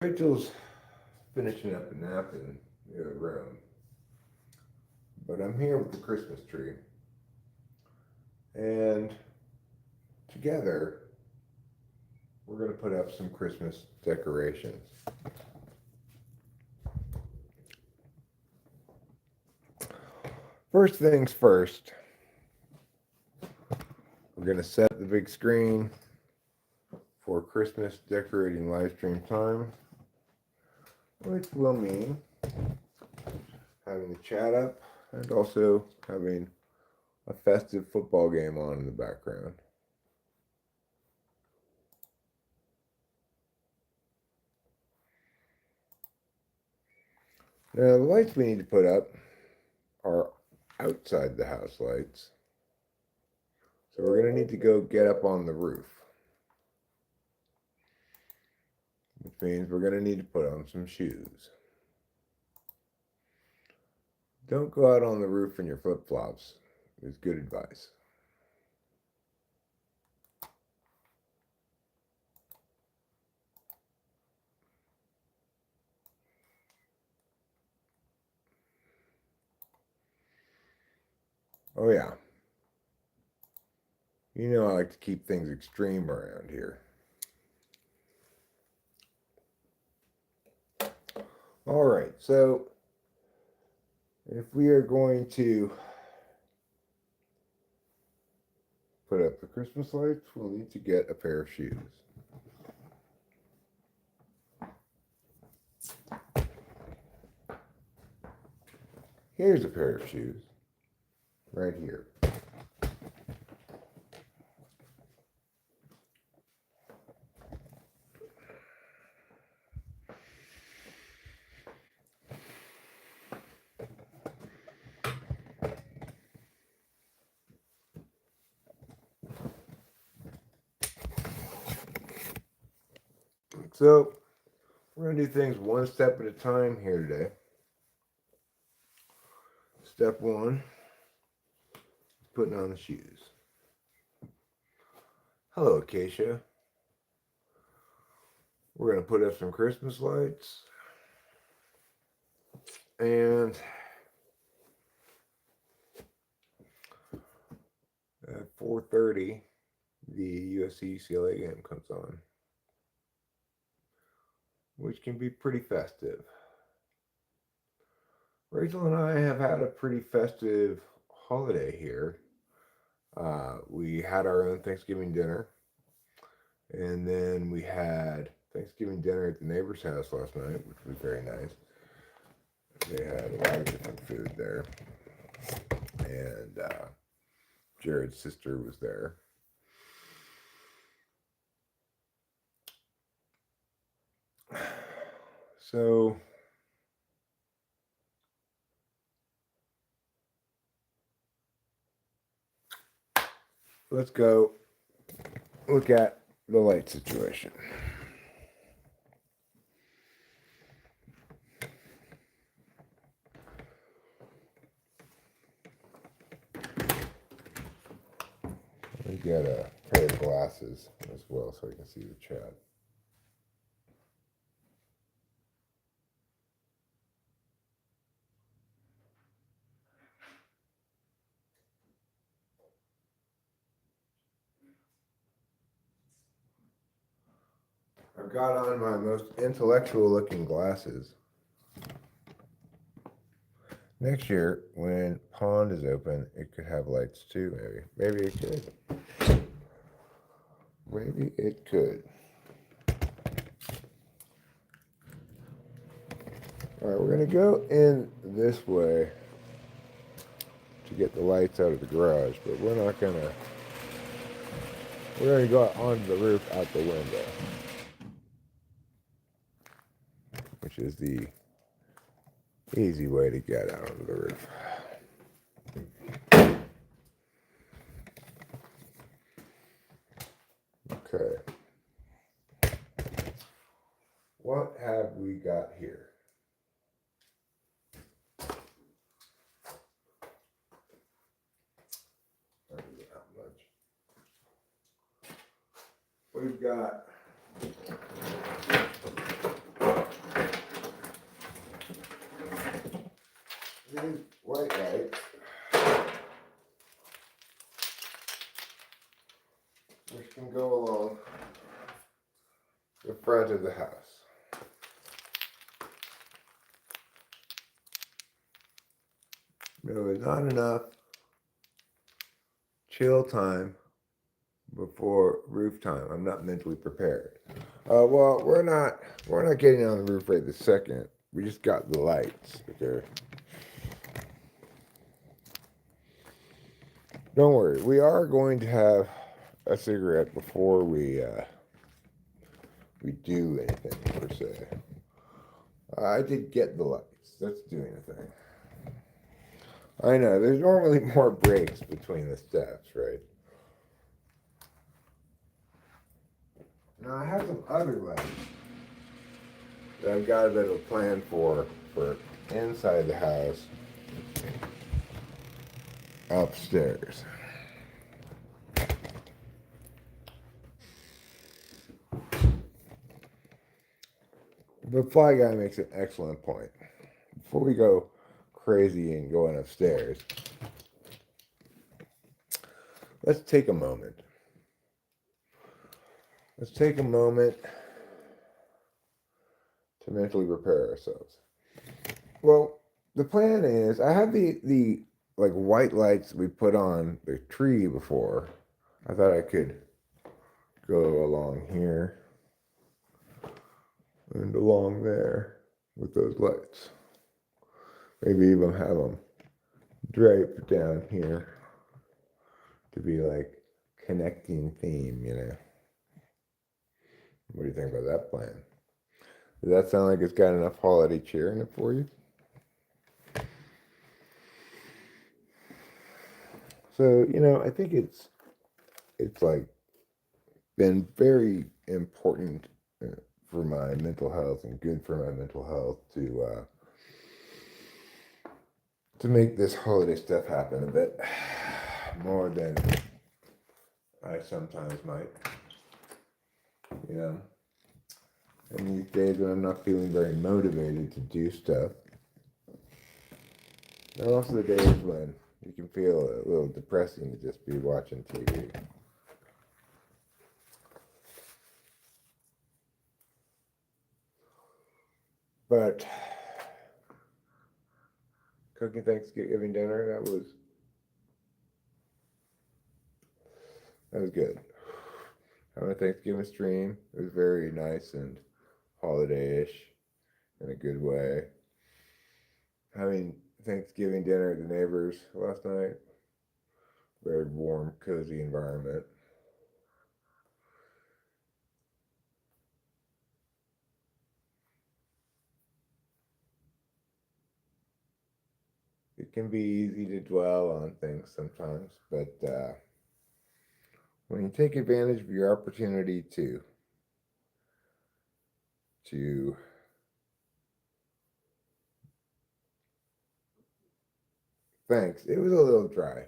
Rachel's finishing up a nap in the other room, but I'm here with the Christmas tree, and together we're going to put up some Christmas decorations. First things first, we're going to set the big screen for Christmas decorating live stream time, which will mean having the chat up and also having a festive football game on in the background. Now, the lights we need to put up are outside the house lights. So we're going to need to go get up on the roof, which means we're going to need to put on some shoes. Don't go out on the roof in your flip-flops is good advice. Oh yeah. You know I like to keep things extreme around here. All right, so if we are going to put up the Christmas lights, we'll need to get a pair of shoes. Here's a pair of shoes, right here. So we're going to do things one step at a time here today. Step one, putting on the shoes. Hello, Acacia. We're going to put up some Christmas lights. And at 4:30, the USC-UCLA game comes on, which can be pretty festive. Rachel and I have had a pretty festive holiday here. We had our own Thanksgiving dinner, and then we had Thanksgiving dinner at the neighbor's house last night, which was very nice. They had a lot of different food there, and Jared's sister was there. So let's go look at the light situation. We get a pair of glasses as well so I can see the chat. I've got on my most intellectual looking glasses. Next year, when Pond is open, it could have lights too, maybe. Maybe it could. Maybe it could. All right, we're going to go in this way to get the lights out of the garage, but we're not going to. We're going to go onto the roof out the window, which is the easy way to get out onto the roof. Okay. What have we got here? We've got these white lights, which can go along the front of the house. There was not enough chill time before roof time. I'm not mentally prepared. Well, we're not getting on the roof right this second. We just got the lights. Okay. Don't worry. We are going to have a cigarette before we do anything per se. I did get the lights. That's doing a thing. I know. There's normally more breaks between the steps, right? Now I have some other lights that I've got a bit of a plan for inside the house upstairs. The Fly Guy makes an excellent point. Before we go crazy and going upstairs, let's take a moment. Let's take a moment to mentally prepare ourselves. Well, the plan is I have the like white lights we put on the tree before. I thought I could go along here and along there with those lights. Maybe even have them draped down here to be like connecting theme, you know. What do you think about that plan? Does that sound like it's got enough holiday cheer in it for you? So, you know, I think it's like been very important for my mental health and good for my mental health to make this holiday stuff happen a bit more than I sometimes might. You know, and these days when I'm not feeling very motivated to do stuff, and also the days when you can feel a little depressing to just be watching TV. But cooking Thanksgiving dinner, that was good. Having a Thanksgiving stream, it was very nice and holiday-ish in a good way. Having Thanksgiving dinner at the neighbors last night, very warm, cozy environment. It can be easy to dwell on things sometimes, but when you take advantage of your opportunity to thanks. It was a little dry.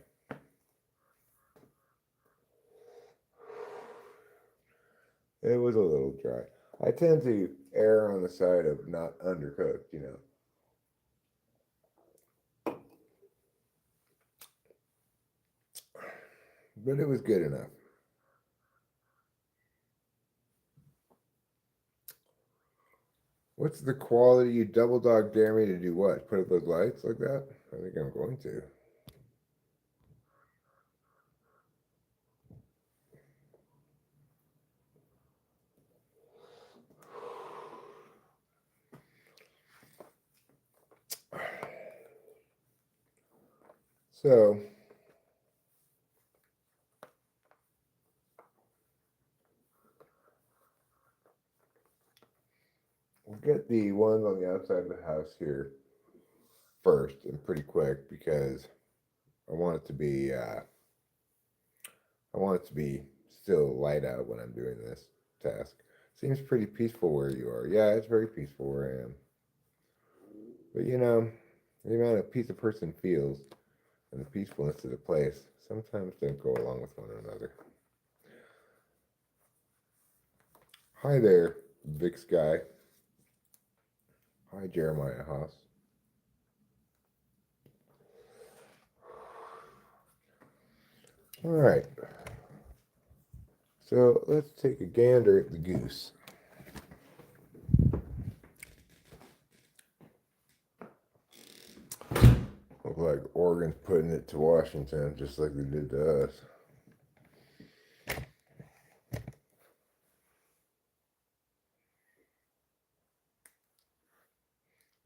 It was a little dry. I tend to err on the side of not undercooked, you know. But it was good enough. What's the quality? You double dog dare me to do what? Put up those lights like that? I think I'm going to. So, we'll get the ones on the outside of the house here first and pretty quick because I want it to be still light out when I'm doing this task. Seems pretty peaceful where you are. Yeah, it's very peaceful where I am. But you know, the amount of peace a person feels and the peacefulness of the place sometimes don't go along with one another. Hi there, Vic Sky. Hi, Jeremiah Haas. All right. So let's take a gander at the goose. Look like Oregon's putting it to Washington just like they did to us.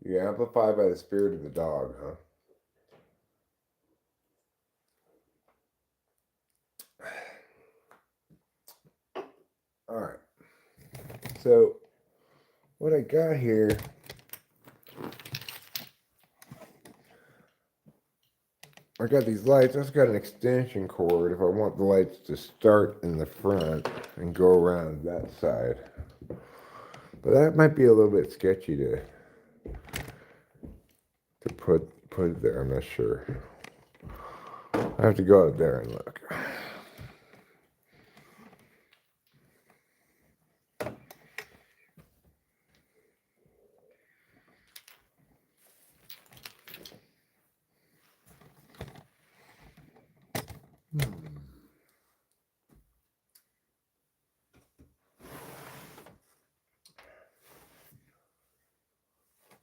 You amplify by the spirit of the dog, huh? All right. So what I got here, I got these lights. I've got an extension cord if I want the lights to start in the front and go around that side. But that might be a little bit sketchy to put it there. I'm not sure. I have to go out there and look.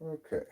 Okay.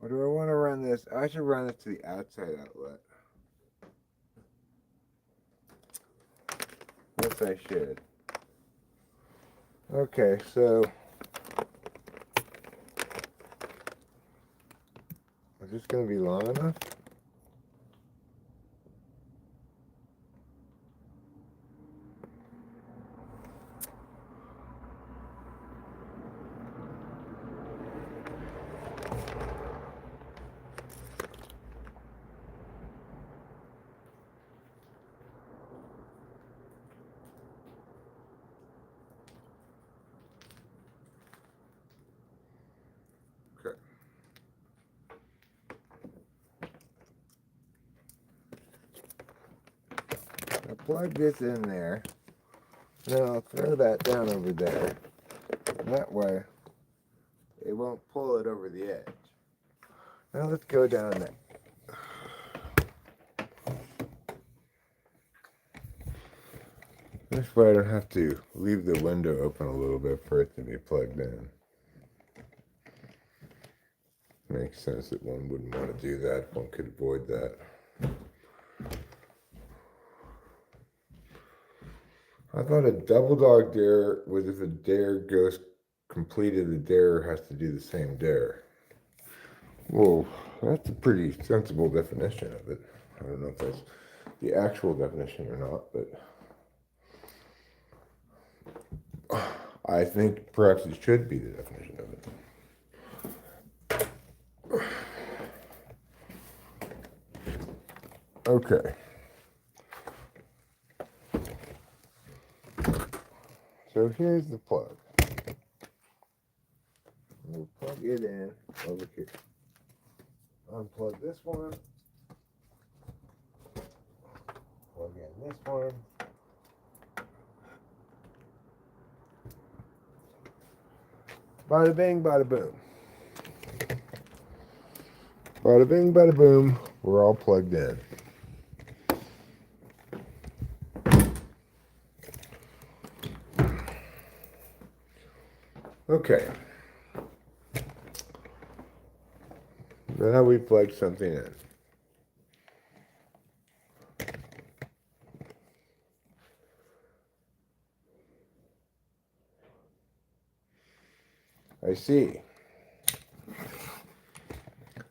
Or do I want to run this? I should run it to the outside outlet. Yes, I should. Okay, so is this going to be long enough? Okay. I'll plug this in there. Then I'll throw that down over there. That way, it won't pull it over the edge. Now let's go down there. This way I don't have to leave the window open a little bit for it to be plugged in. Makes sense that one wouldn't want to do that if one could avoid that. I thought a double dog dare was if a dare goes completed, the dare has to do the same dare. Well, that's a pretty sensible definition of it. I don't know if that's the actual definition or not, but I think perhaps it should be the definition of it. Okay. So here's the plug. We'll plug it in over here. Unplug this one. Plug in this one. Bada bing, bada boom. Bada bing, bada boom. We're all plugged in. Okay. Now we plug something in. I see.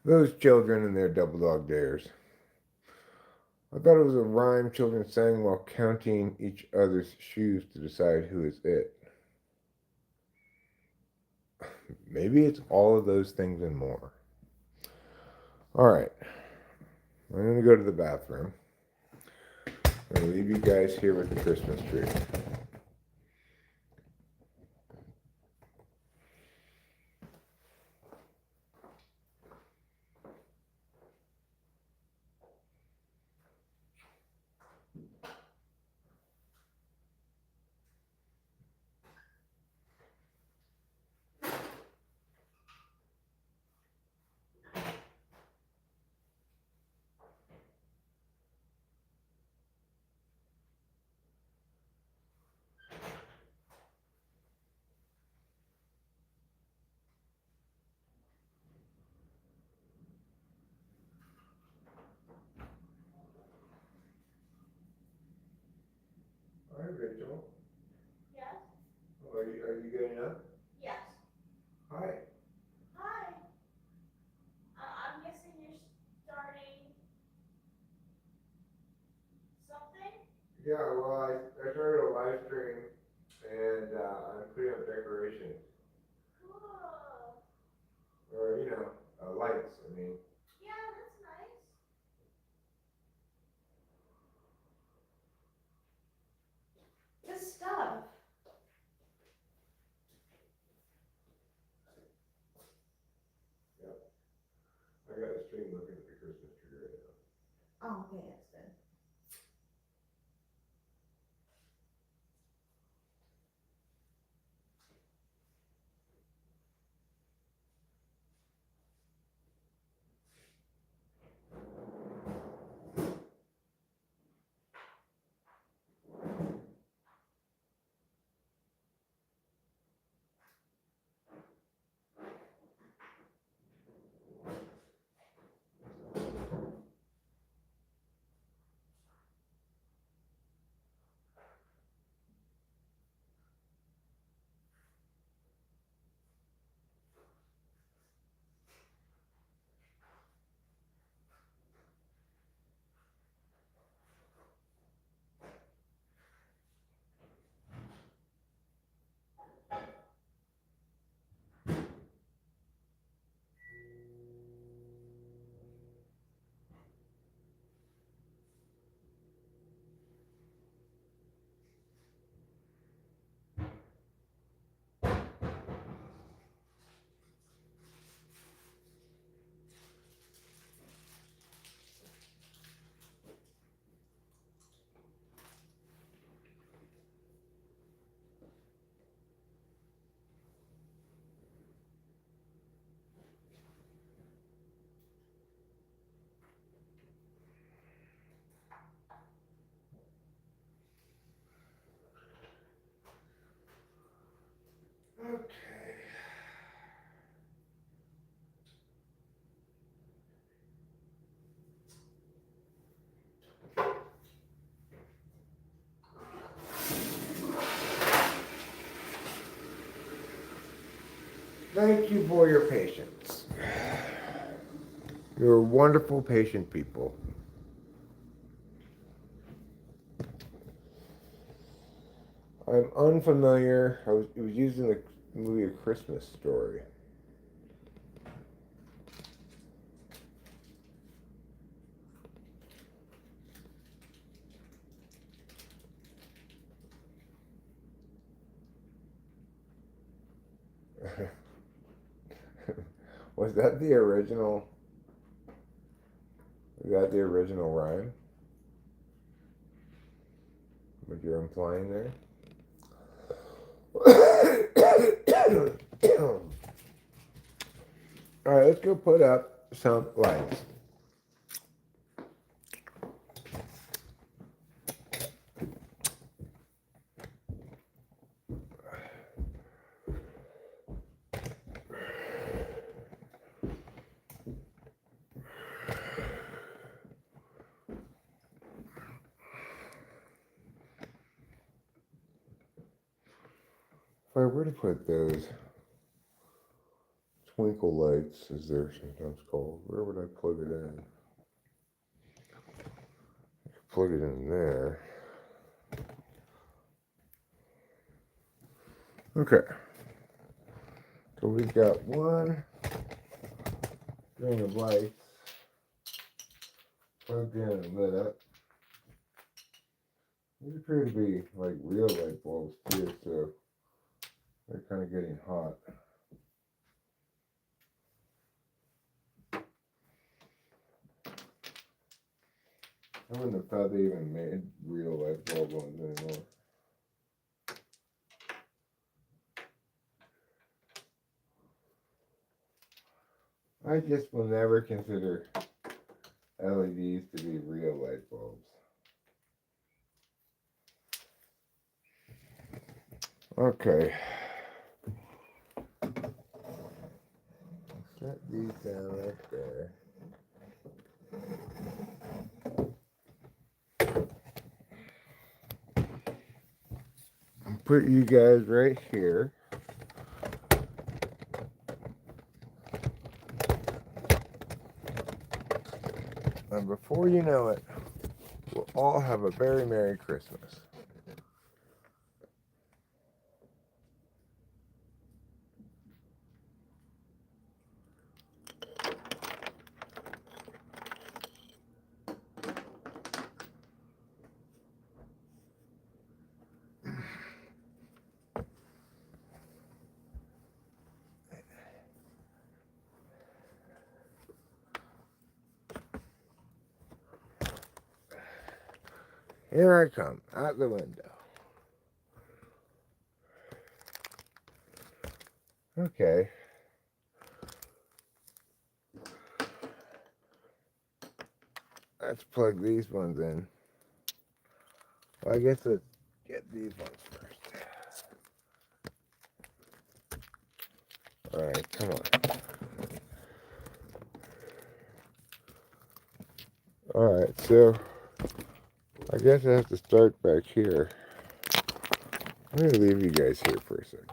Those children and their double dog dares. I thought it was a rhyme children sang while counting each other's shoes to decide who is it. Maybe it's all of those things and more. All right. I'm going to go to the bathroom. I'm going to leave you guys here with the Christmas tree. Hi, Rachel. Yes. Are you getting up? Yes. Hi. Hi. I'm guessing you're starting something? Yeah, well, I started a live stream and I'm putting up decorations. Cool. Or, lights, I mean. Yeah, that's nice. Good stuff. Yep. I got the stream looking at the Christmas tree right now. Oh, okay, that's good. Okay. Thank you for your patience. You're wonderful, patient people. I'm unfamiliar. It was used in the movie A Christmas Story. Was that the original? Was that the original rhyme? What you're implying there? All right, let's go put up some lights. If I were to put those twinkle lights, as they're sometimes called, where would I plug it in? Plug it in there. Okay. So we got one string of lights plugged in and lit up. These appear to be like real light bulbs too, so they're kind of getting hot. I wouldn't have thought they even made real light bulb ones anymore. I just will never consider LEDs to be real light bulbs. Okay. Set these down right there. Put you guys right here. And before you know it, we'll all have a very Merry Christmas. Here I come, out the window. Okay. Let's plug these ones in. Well, I guess let's get these ones first. Alright, come on. Alright, so I guess I have to start back here. I'm going to leave you guys here for a second.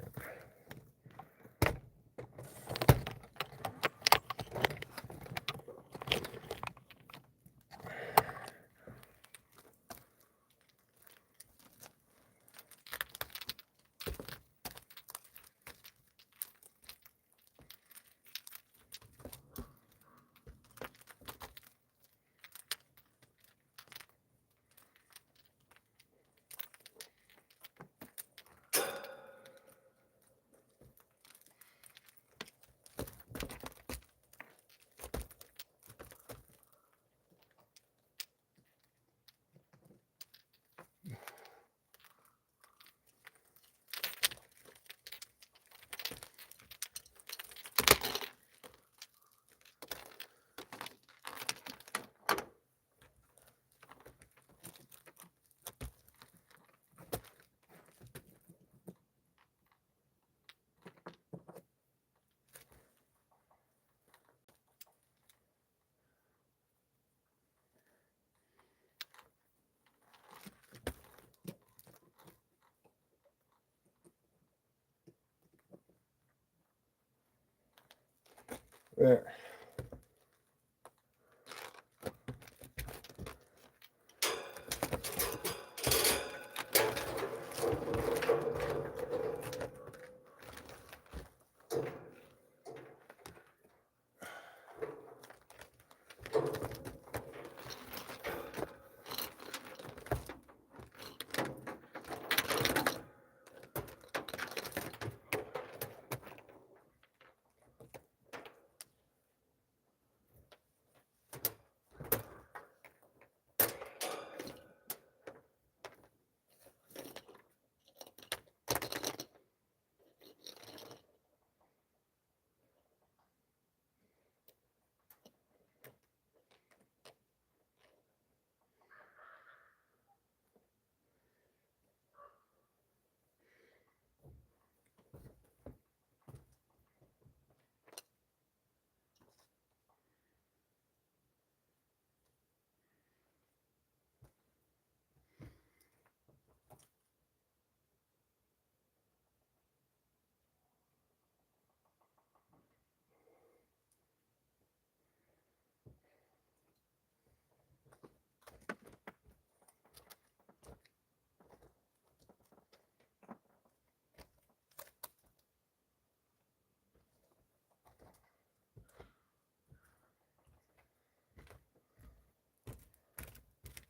There.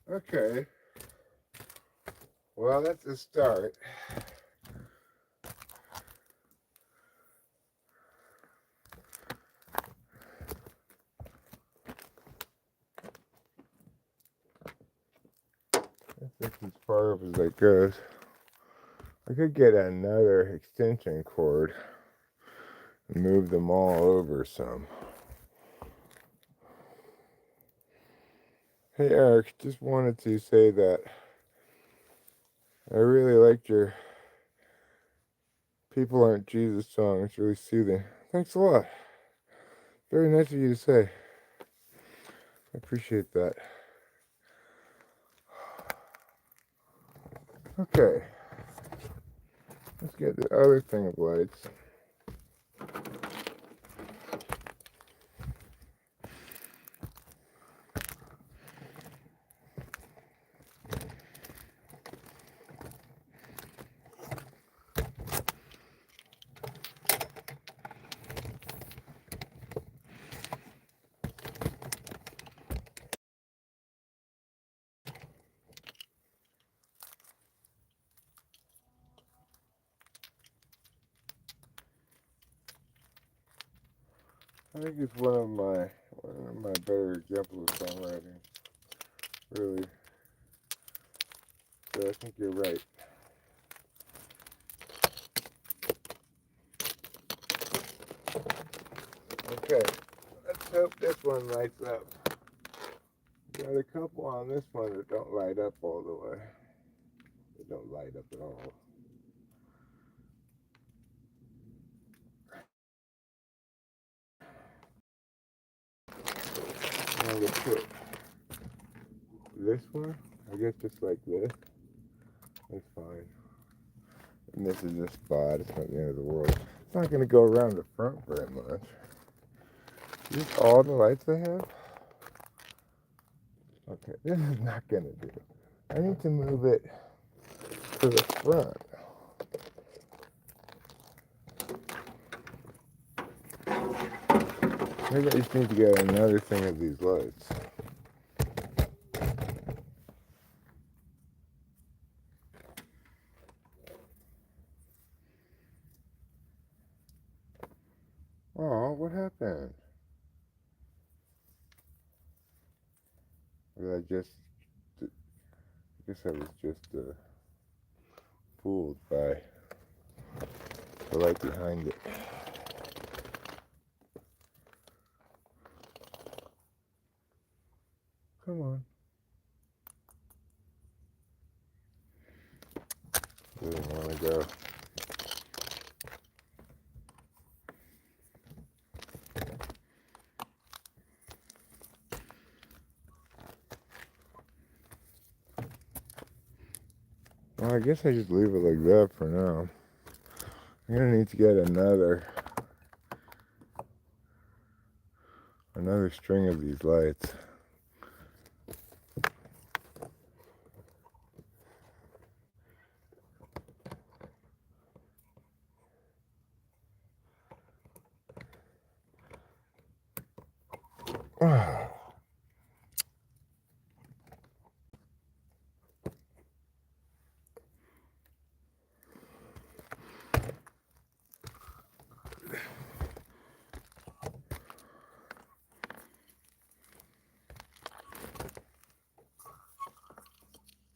Okay. Well, that's a start. I think as far up as that goes. I could get another extension cord and move them all over some. Hey Eric, just wanted to say that I really liked your People Aren't Jesus song. It's really soothing. Thanks a lot. Very nice of you to say. I appreciate that. Okay. Let's get the other thing of lights. I think it's one of my better examples of songwriting. Really. So I think you're right. Okay. Let's hope this one lights up. Got a couple on this one that don't light up all the way. They don't light up at all. Now let's put this one, I guess just like this. That's fine. And this is a spot. It's not the end of the world. It's not going to go around the front very much. Is this all the lights I have? Okay, this is not going to do. I need to move it to the front. Maybe I just need to get another thing of these lights. Oh, what happened? Or I guess I was just fooled by the light behind it. Come on. Didn't want to go. Well, I guess I just leave it like that for now. I'm gonna need to get another string of these lights.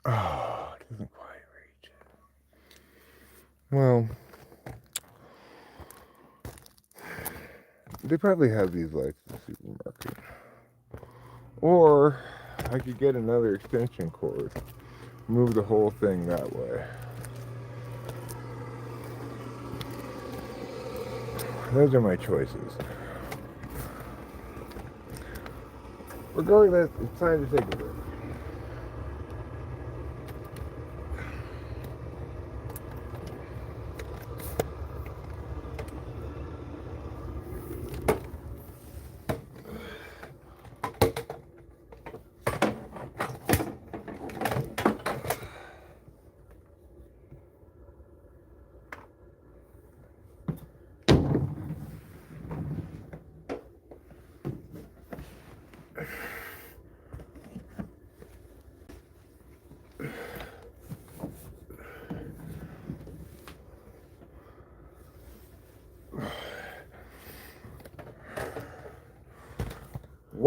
Oh, it doesn't quite reach. Well, they probably have these lights in the supermarket. Or I could get another extension cord, move the whole thing that way. Those are my choices. Regardless, it's time to take a break.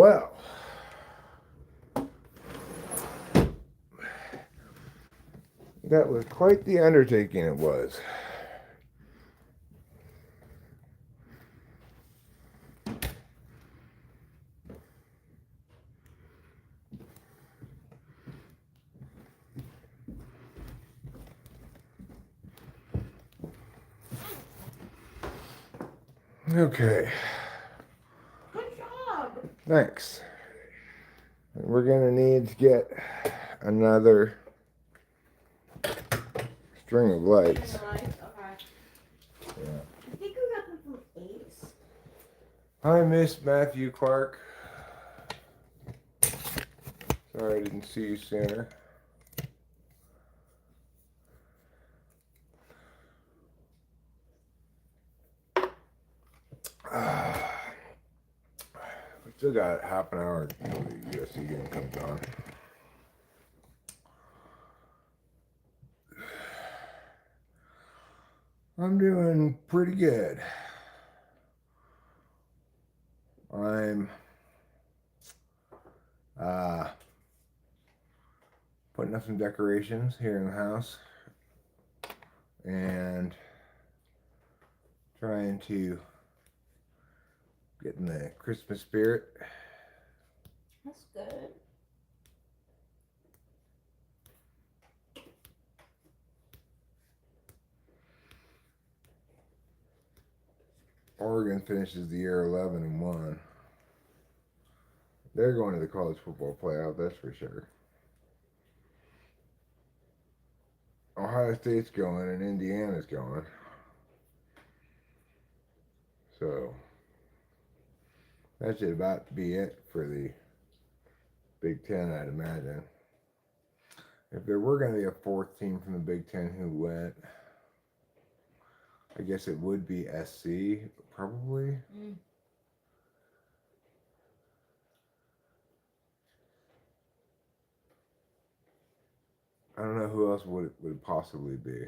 Well, that was quite the undertaking it was. Okay, Good job. thanks. We're gonna need to get another string of lights. Okay. Yeah. I think we got them from Ace. Hi, Miss Matthew Clark. Sorry I didn't see you sooner. We still got half an hour until the USC game comes on. I'm doing pretty good. I'm putting up some decorations here in the house and trying to get in the Christmas spirit. That's good. Oregon finishes the year 11-1. They're going to the college football playoff, that's for sure. Ohio State's going and Indiana's going. So that should about be it for the Big Ten, I'd imagine. If there were going to be a fourth team from the Big Ten who went, I guess it would be SC, probably. I don't know who else would it possibly be.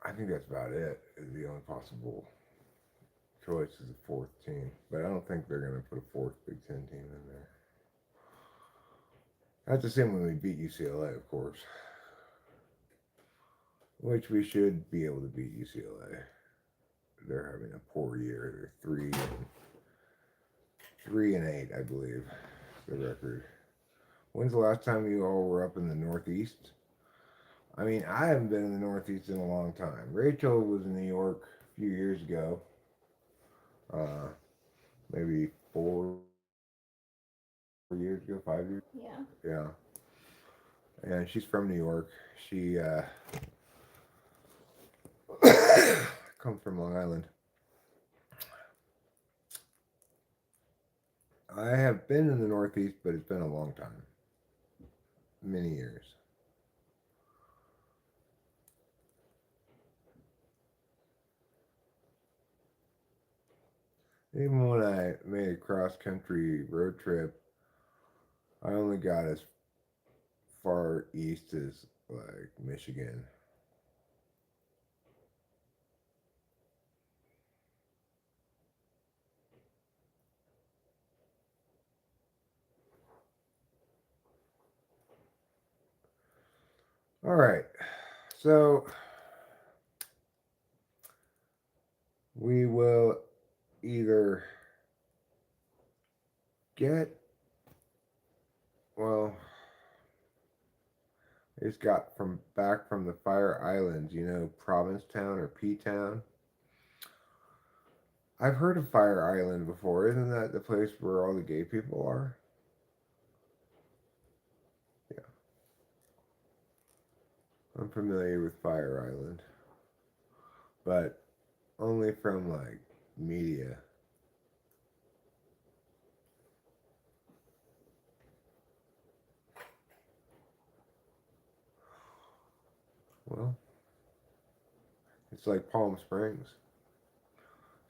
I think that's about it. Is the only possible choice is a fourth team, but I don't think they're going to put a fourth Big Ten team in there. That's assuming we beat UCLA, of course, which we should be able to beat UCLA. They're having a poor year. They're 3-8, I believe, the record. When's the last time you all were up in the Northeast? I mean, I haven't been in the Northeast in a long time. Rachel was in New York a few years ago. Maybe 4 years ago, 5 years. Yeah. And she's from New York. She comes from Long Island. I have been in the Northeast, but it's been a long time. Many years. Even when I made a cross-country road trip, I only got as far east as like Michigan. All right, so we will either get, well, it's got from back from the Fire Islands, you know, Provincetown or P-Town. I've heard of Fire Island before. Isn't that the place where all the gay people are? Yeah. I'm familiar with Fire Island, but only from like media. Well, it's like Palm Springs.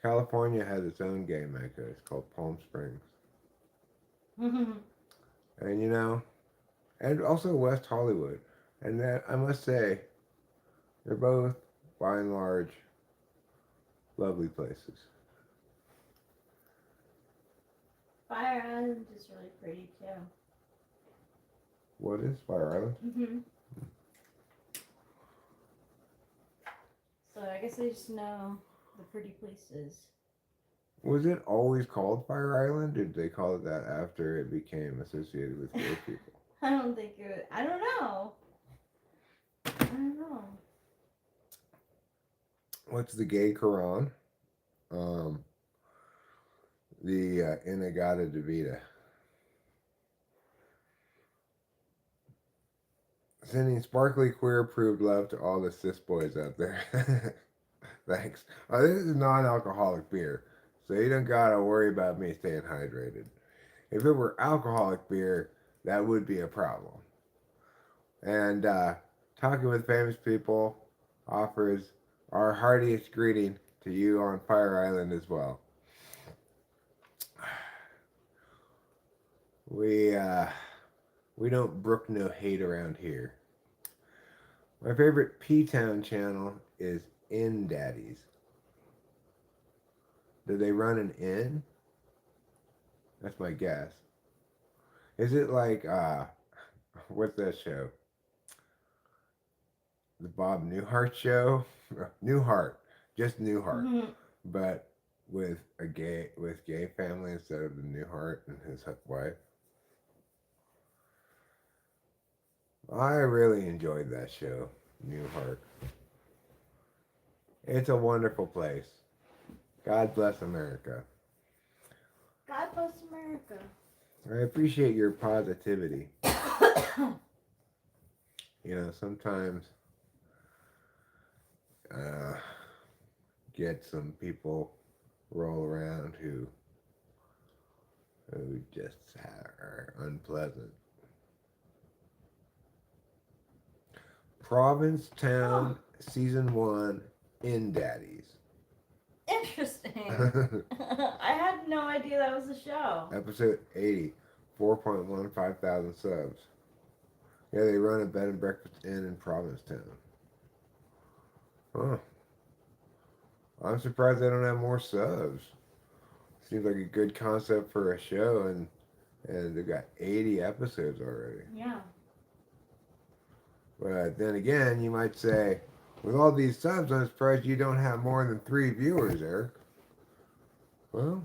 California has its own gay mecca. It's called Palm Springs. And you know, and also West Hollywood. And that, I must say, they're both, by and large, Lovely places. Fire Island is really pretty too. What is Fire Island? So I guess I just know the pretty places. Was it always called Fire Island, or did they call it that after it became associated with gay people? I don't think it would. I don't know. I don't know. What's the gay Quran? Um, the Inagata Devita. Sending sparkly queer approved love to all the cis boys out there. Thanks. This is non-alcoholic beer, so you don't gotta worry about me staying hydrated. If it were alcoholic beer, that would be a problem. And talking with famous people offers our heartiest greeting to you on Fire Island as well. We don't brook no hate around here. My favorite P-Town channel is Inn Daddies. Do they run an inn? That's my guess. Is it like what's that show? The Bob Newhart show? Newhart. Just Newhart. Mhm. But with gay family instead of the Newhart and his wife. I really enjoyed that show, Newhart. It's a wonderful place. God bless America. God bless America. I appreciate your positivity. You know, sometimes get some people roll around who just are unpleasant. Provincetown Season 1 Inn Daddies. Interesting. I had no idea that was a show. Episode 80, 4.15 thousand subs. Yeah, they run a bed and breakfast inn in Provincetown. Huh. I'm surprised they don't have more subs. Seems like a good concept for a show, and they've got 80 episodes already. Yeah. But then again, you might say, with all these subs, I'm surprised you don't have more than 3 viewers, Eric. Well,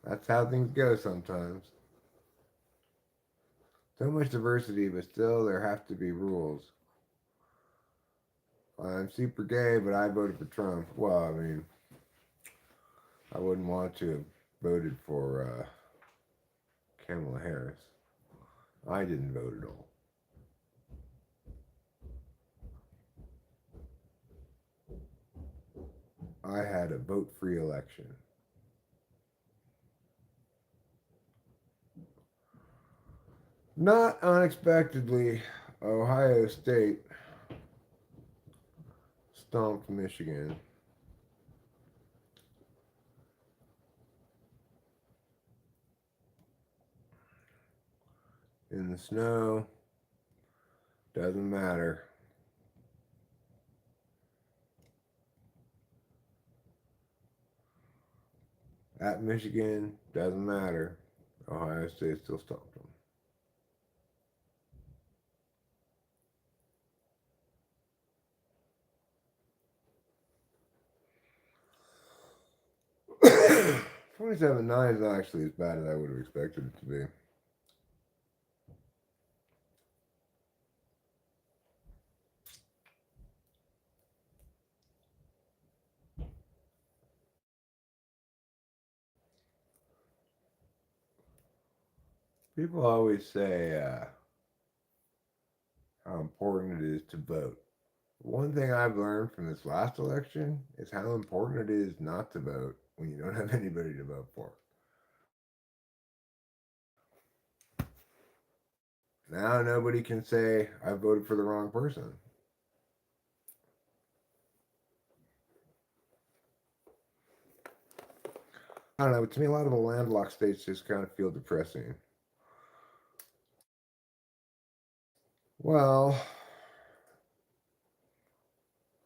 that's how things go sometimes. So much diversity, but still there have to be rules. I'm super gay, but I voted for Trump. Well, I mean, I wouldn't want to have voted for Kamala Harris. I didn't vote at all. I had a vote-free election. Not unexpectedly, Ohio State stomped Michigan. In the snow, doesn't matter. At Michigan, doesn't matter. Ohio State still stomped them. $27.9 is not actually as bad as I would have expected it to be. People always say how important it is to vote. One thing I've learned from this last election is how important it is not to vote when you don't have anybody to vote for. Now nobody can say I voted for the wrong person. I don't know. To me, a lot of the landlocked states just kind of feel depressing. Well,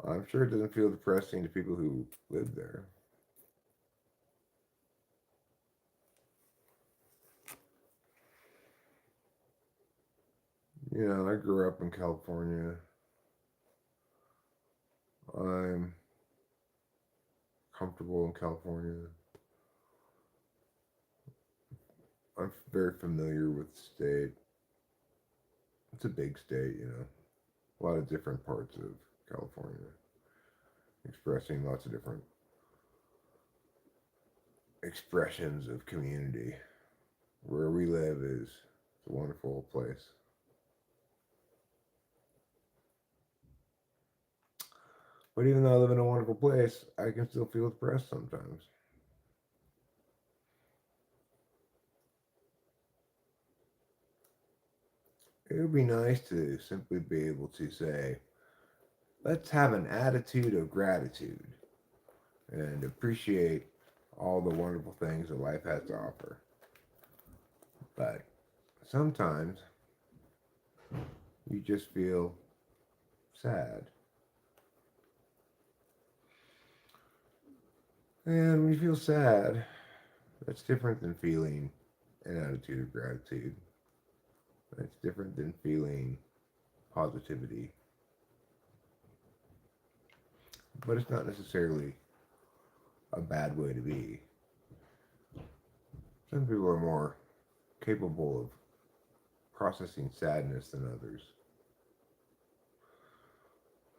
I'm sure it doesn't feel depressing to people who live there. You know, I grew up in California. I'm comfortable in California. I'm very familiar with the state. It's a big state, you know. A lot of different parts of California, expressing lots of different expressions of community. Where we live is a wonderful place. But even though I live in a wonderful place, I can still feel depressed sometimes. It would be nice to simply be able to say, let's have an attitude of gratitude and appreciate all the wonderful things that life has to offer. But sometimes you just feel sad. And when you feel sad, that's different than feeling an attitude of gratitude. That's different than feeling positivity. But it's not necessarily a bad way to be. Some people are more capable of processing sadness than others.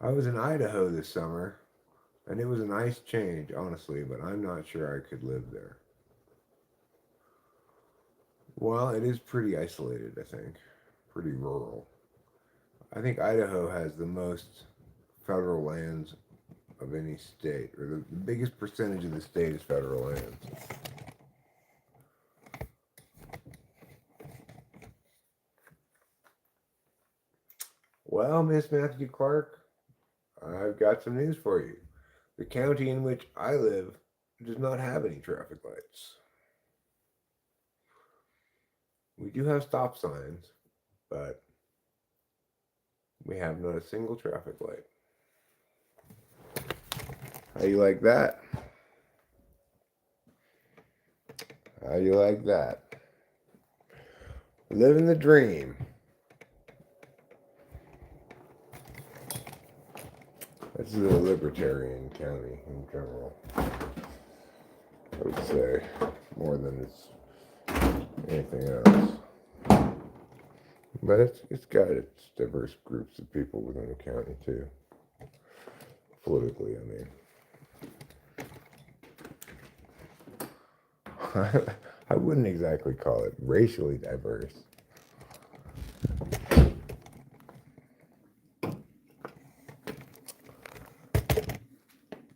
I was in Idaho this summer, and it was a nice change, honestly, but I'm not sure I could live there. Well, it is pretty isolated, I think. Pretty rural. I think Idaho has the most federal lands of any state, or the biggest percentage of the state is federal lands. Well, Miss Matthew Clark, I've got some news for you. The county in which I live does not have any traffic lights. We do have stop signs, but we have not a single traffic light. How you like that? How you like that? Living the dream. This is a libertarian county in general. I would say more than it's anything else. But it's got its diverse groups of people within the county too. Politically, I mean. I wouldn't exactly call it racially diverse.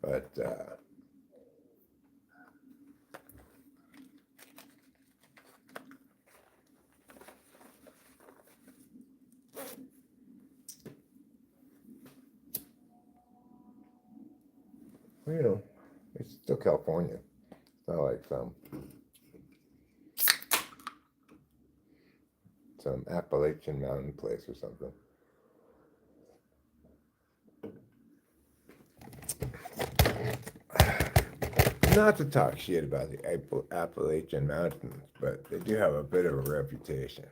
But you know, it's still California. It's not like some Appalachian mountain place or something. Not to talk shit about the Appalachian Mountains, but they do have a bit of a reputation.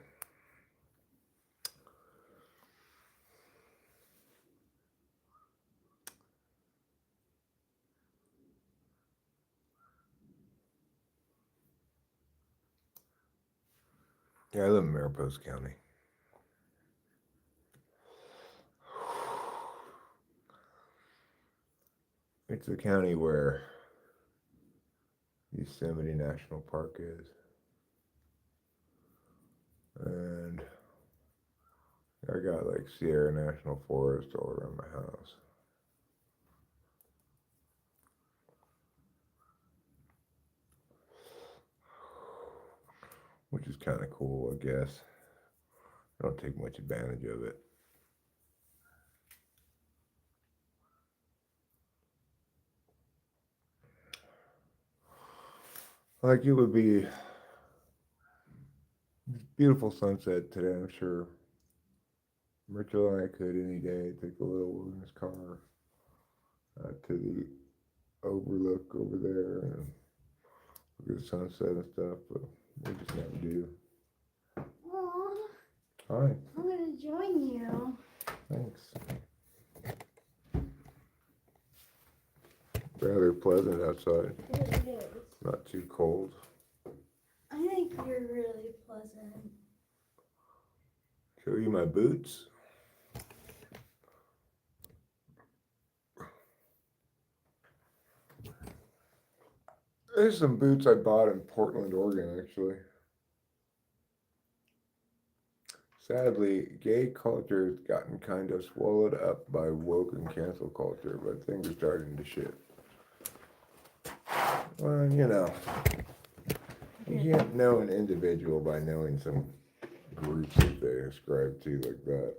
Yeah, I live in Mariposa County. It's the county where Yosemite National Park is. And I got like Sierra National Forest all around my house. Which is kind of cool, I guess. I don't take much advantage of it. Like it would be beautiful sunset today, I'm sure. Rachel and I could any day take a little wilderness car, to the overlook over there and look at the sunset and stuff, but we just never do. Aw, Hi, I'm gonna join you. thanks. Rather pleasant outside, It is. not too cold. I think you're really pleasant. Show you my boots. There's some boots I bought in Portland, Oregon, actually. Sadly, gay culture has gotten kind of swallowed up by woke and cancel culture, but things are starting to shift. Well, you can't know an individual by knowing some groups that they ascribe to like that.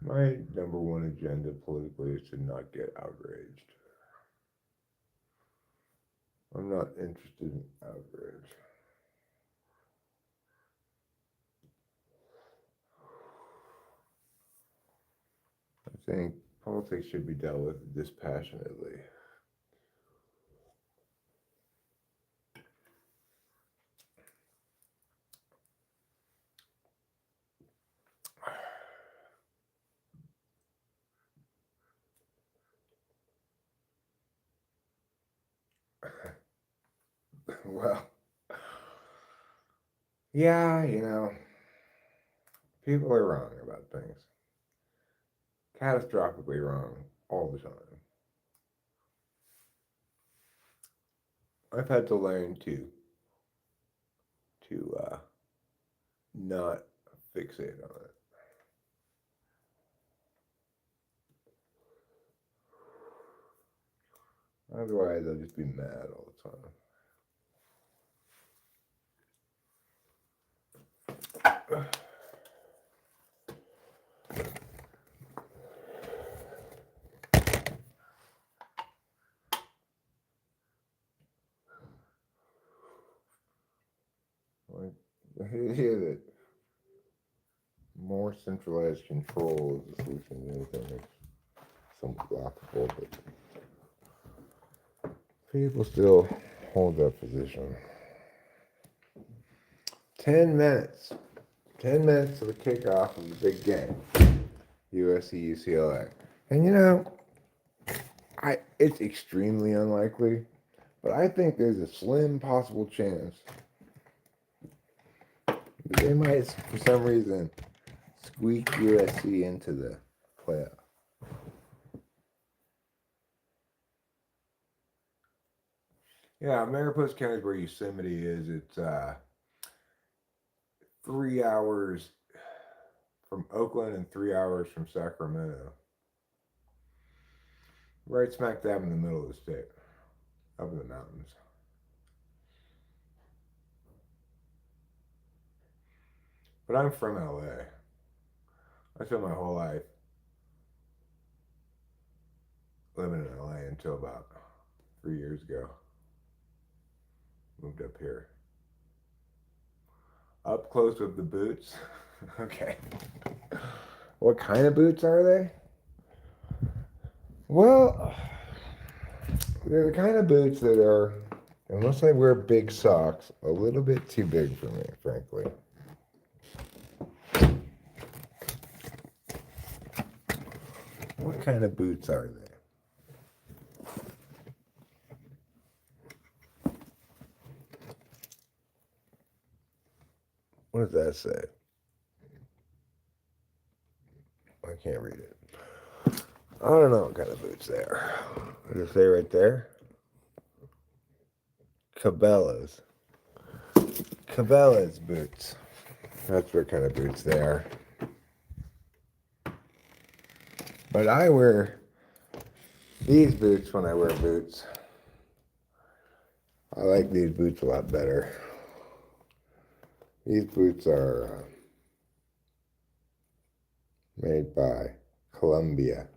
My number one agenda politically is to not get outraged. I'm not interested in outrage. I think politics should be dealt with dispassionately. Well, yeah, people are wrong about things. Catastrophically wrong all the time. I've had to learn to not fixate on it. Otherwise, I'll just be mad all the time. Like, the idea that more centralized control is the solution to anything is somewhat laughable, but people still hold that position. 10 minutes. 10 minutes to the kickoff of the big game. USC UCLA. And it's extremely unlikely, but I think there's a slim possible chance that they might, for some reason, squeak USC into the playoff. Yeah, Mariposa County is where Yosemite is. It's 3 hours from Oakland and 3 hours from Sacramento. Right smack dab in the middle of the state, up in the mountains. But I'm from LA. I spent my whole life living in LA until about 3 years ago. Moved up here. Up close with the boots. Okay. What kind of boots are they? Well, they're the kind of boots that are, unless I wear big socks, a little bit too big for me, frankly. What kind of boots are they? What does that say? I can't read it. I don't know what kind of boots they are. What does it say right there? Cabela's. Cabela's boots. That's what kind of boots they are. But I wear these boots when I wear boots. I like these boots a lot better. These boots are made by Columbia.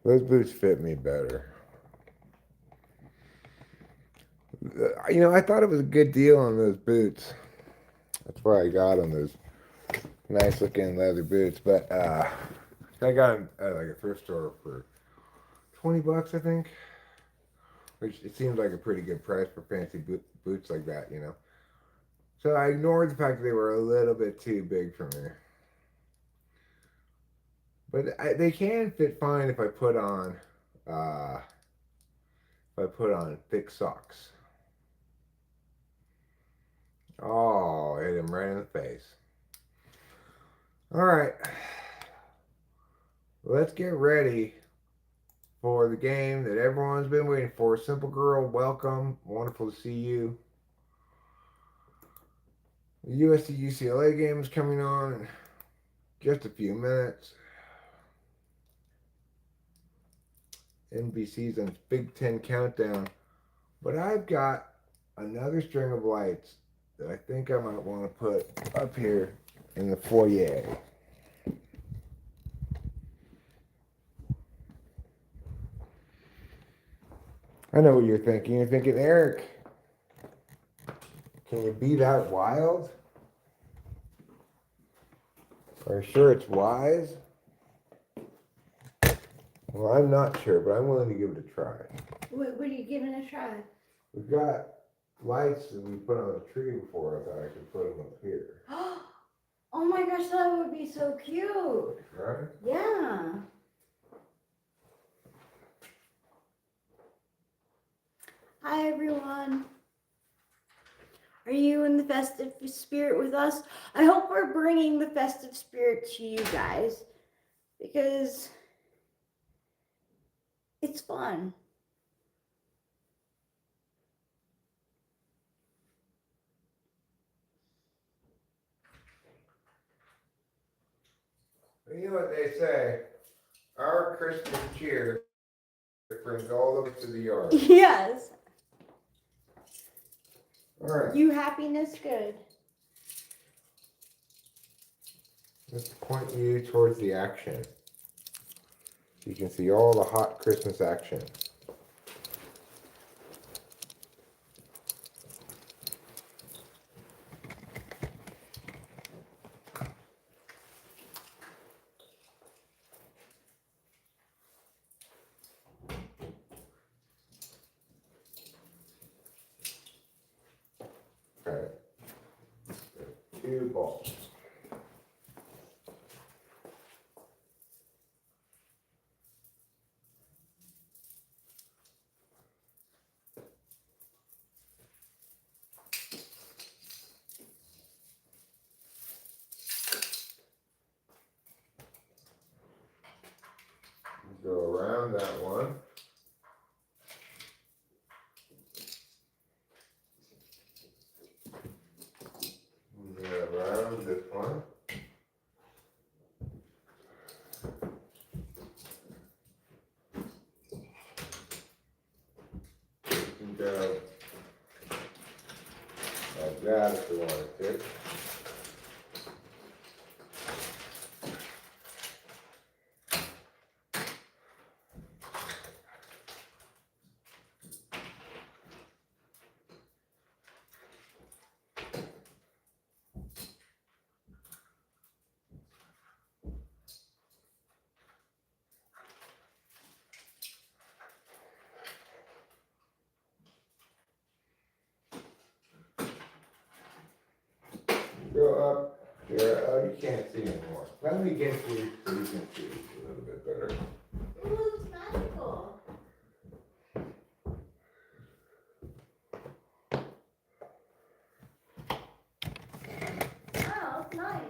Those boots fit me better. You know, I thought it was a good deal on those boots. That's why I got them, those nice looking leather boots. But I got them at like a thrift store for $20, I think. Which it seems like a pretty good price for fancy boots like that, you know. So I ignored the fact that they were a little bit too big for me. But they can fit fine uh, if I put on thick socks. Oh, hit him right in the face. All right, let's get ready for the game that everyone's been waiting for. Simple Girl, welcome. Wonderful to see you. The USC UCLA game is coming on in just a few minutes. NBC's on Big Ten Countdown. But I've got another string of lights that I think I might want to put up here in the foyer. I know what you're thinking. You're thinking, Eric, can you be that wild? Are you sure it's wise? Well, I'm not sure, but I'm willing to give it a try. What are you giving a try? We've got lights that we put on a tree before. I thought I could put them up here. Oh my gosh, that would be so cute. Right? Yeah. Hi everyone. Are you in the festive spirit with us? I hope we're bringing the festive spirit to you guys because it's fun. You know what they say? Our Christmas cheer brings all of us to the yard. Yes. All right. You happiness good. Let's point you towards the action. So you can see all the hot Christmas action. Okay. 2 balls. Go around that one. Go around this one. You can go like that if you want to. Go up here. Oh, you can't see anymore. Let me get you so you can see a little bit better. Ooh, it's magical. Wow, it's nice.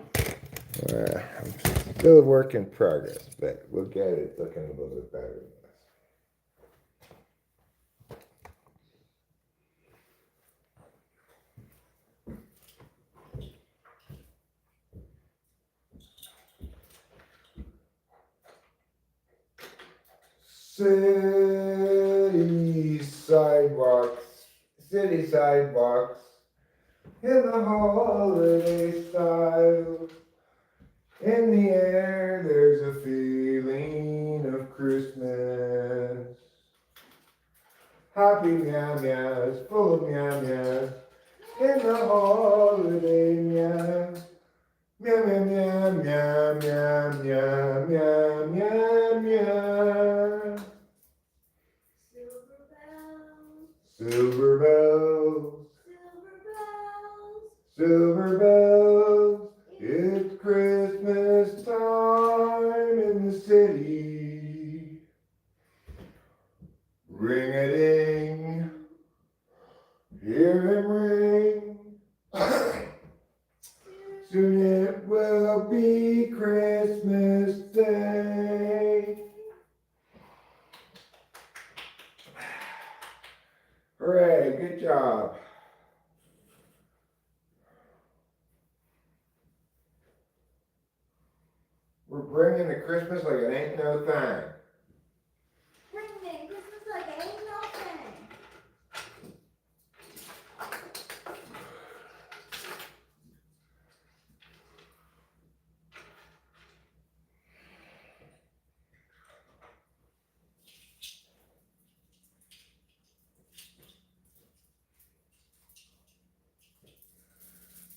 I'm still a work in progress, but we'll get it looking a little bit better than this. City sidewalks in the holiday style. In the air, there's a feeling of Christmas. Happy meow meows, full of meow meows. In the holiday meow. Meow meow meow meow meow meow meow meow meow. Silver bells, Silver bells, silver bells, silver bells. It's Christmas time in the city. Ring a ding, hear him ring. Soon it will be Christmas Day. Hooray, good job. We're bringing the Christmas like it ain't no thing. bring me Christmas like ain't nothing.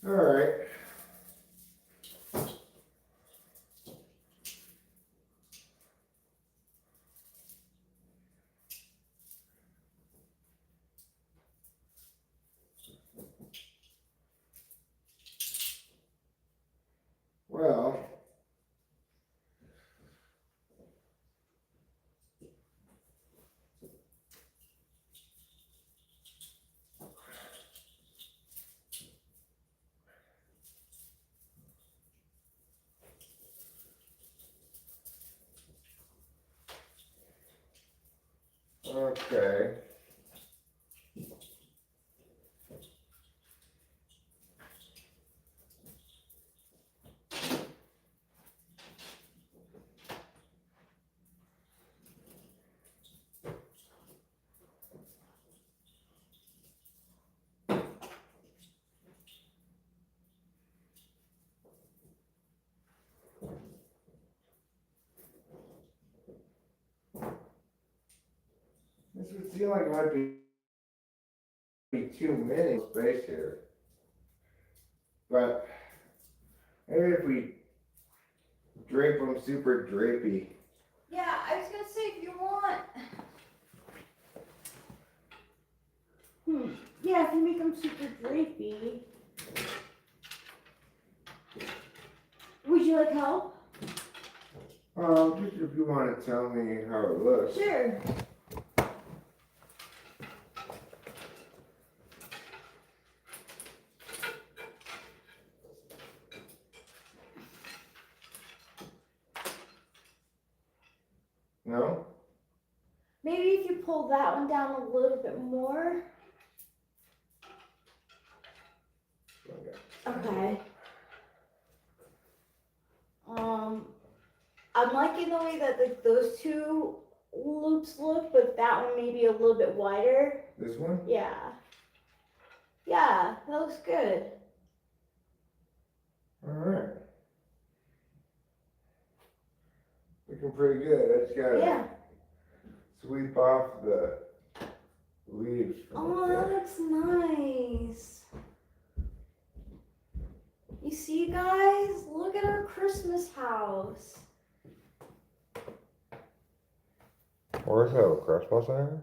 All right. Well, okay. This would seem like it might be too many space here. But maybe if we drape them super drapey. Yeah, I was gonna say if you want. Yeah, if you make them super drapey. Would you like help? Just if you want to tell me how it looks. Sure. No? Maybe if you pull that one down a little bit more. Okay. I'm liking the way that those two loops look, but that one may be a little bit wider. This one? Yeah. Yeah, that looks good. Alright. Looking pretty good. I just gotta Yeah. sweep off the leaves from Oh, the that thing. looks nice. You see, guys? Look at our Christmas house. Where's that Christmas at?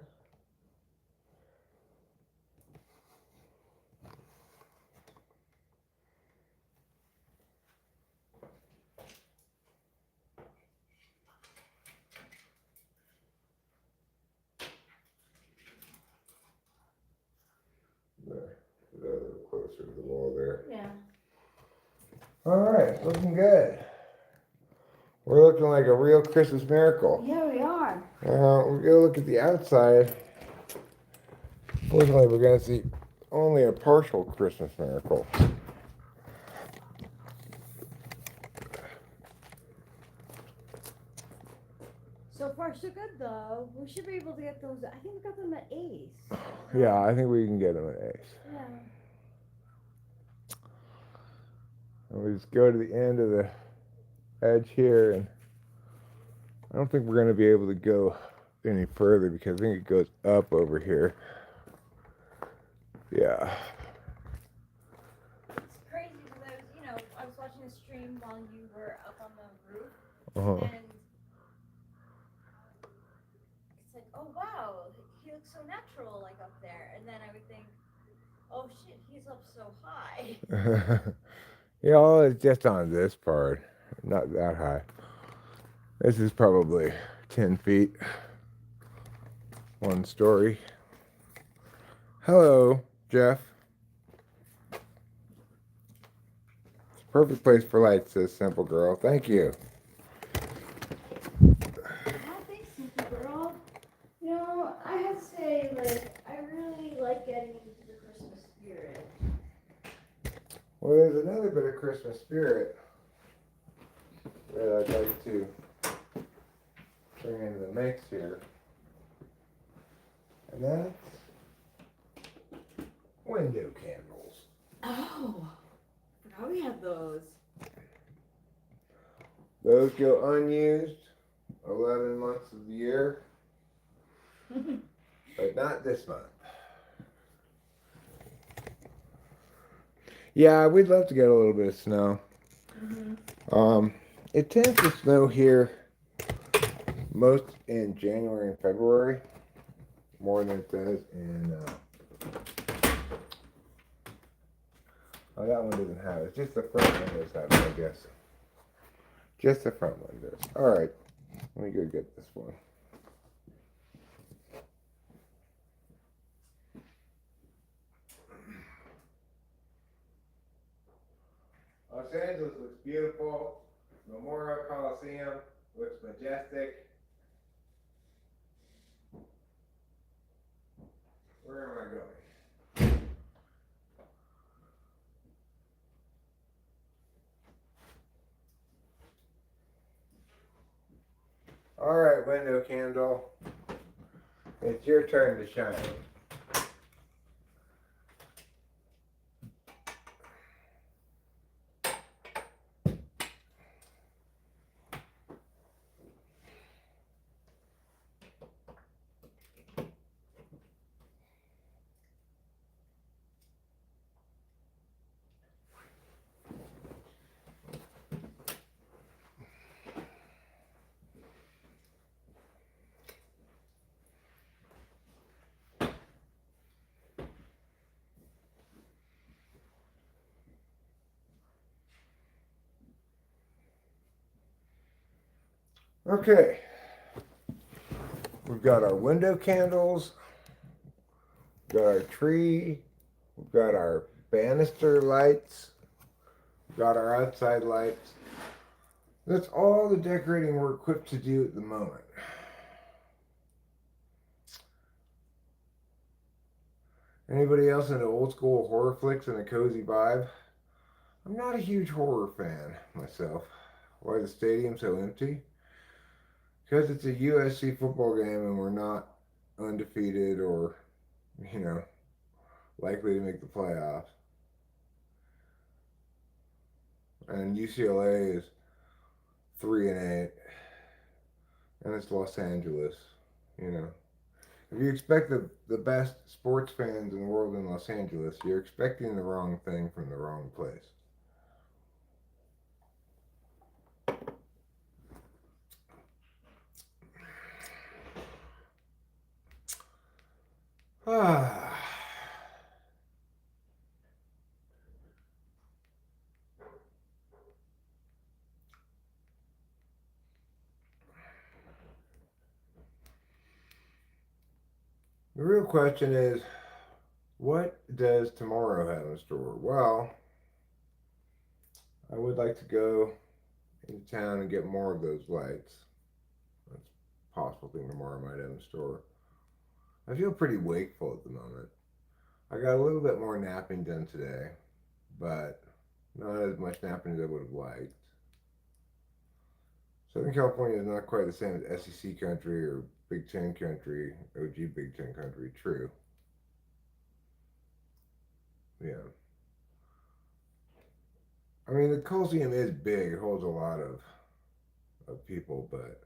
There. A little closer to the wall there. Yeah. Alright, looking good. We're looking like a real Christmas miracle. Yeah, we are. We're gonna look at the outside. Fortunately, we're gonna see only a partial Christmas miracle. So far, so good, though. We should be able to get those. I think we got them at Ace. Yeah, I think we can get them at Ace. Yeah. And we just go to the end of the edge here, and I don't think we're going to be able to go any further because I think it goes up over here. Yeah. It's crazy because I was watching a stream while you were up on the roof, Uh-huh. and it's like, oh wow, he looks so natural, like up there. And then I would think, oh shit, he's up so high. Yeah, well, it's just on this part, not that high. This is probably 10 feet, one story. Hello, Jeff. It's a perfect place for lights, says Simple Girl. Thank you. Oh, thanks, Simple Girl. I have to say, I really like getting into the Christmas spirit. Well, there's another bit of Christmas spirit that I'd like to bring into the mix here. And that's window candles. Oh, I forgot we had those. Those go unused 11 months of the year, but not this month. Yeah, we'd love to get a little bit of snow. It tends to snow here most in January and February, more than it does in. Oh, that one doesn't have it. Just the front windows have it, I guess. Just the front windows. All right, let me go get this one. Los Angeles looks beautiful. Memorial Coliseum looks majestic. Where am I going? All right, window candle. It's your turn to shine. Okay. We've got our window candles, we've got our tree, we've got our banister lights, we've got our outside lights. That's all the decorating we're equipped to do at the moment. Anybody else into old school horror flicks and a cozy vibe? I'm not a huge horror fan myself. Why is the stadium so empty? Because it's a USC football game and we're not undefeated or, you know, likely to make the playoffs. And UCLA is 3-8, and it's Los Angeles. You know, if you expect the best sports fans in the world in Los Angeles, you're expecting the wrong thing from the wrong place. Ah. The real question is, what does tomorrow have in store? Well, I would like to go into town and get more of those lights. That's a possible thing tomorrow might have in store. I feel pretty wakeful at the moment. I got a little bit more napping done today, but not as much napping as I would have liked. Southern California is not quite the same as SEC country or Big Ten country, OG Big Ten country, true. Yeah. I mean, the Coliseum is big; it holds a lot of people, but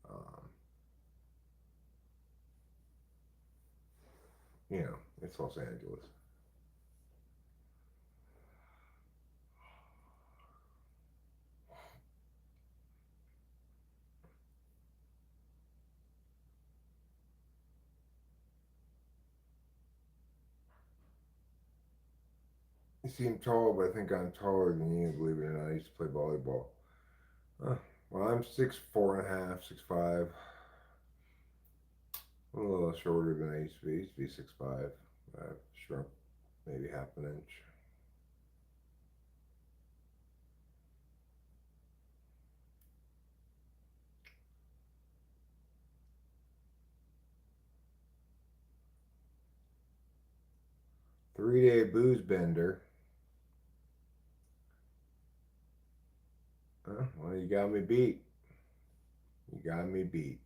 um, you know, it's Los Angeles. You seem tall, but I think I'm taller than you. Believe it or not, I used to play volleyball. Well, I'm 6'4.5", 6'5". I'm a little shorter than I used to be. I used to be 6'5". I've shrunk maybe half an inch. Three-day booze bender. Well, you got me beat. You got me beat.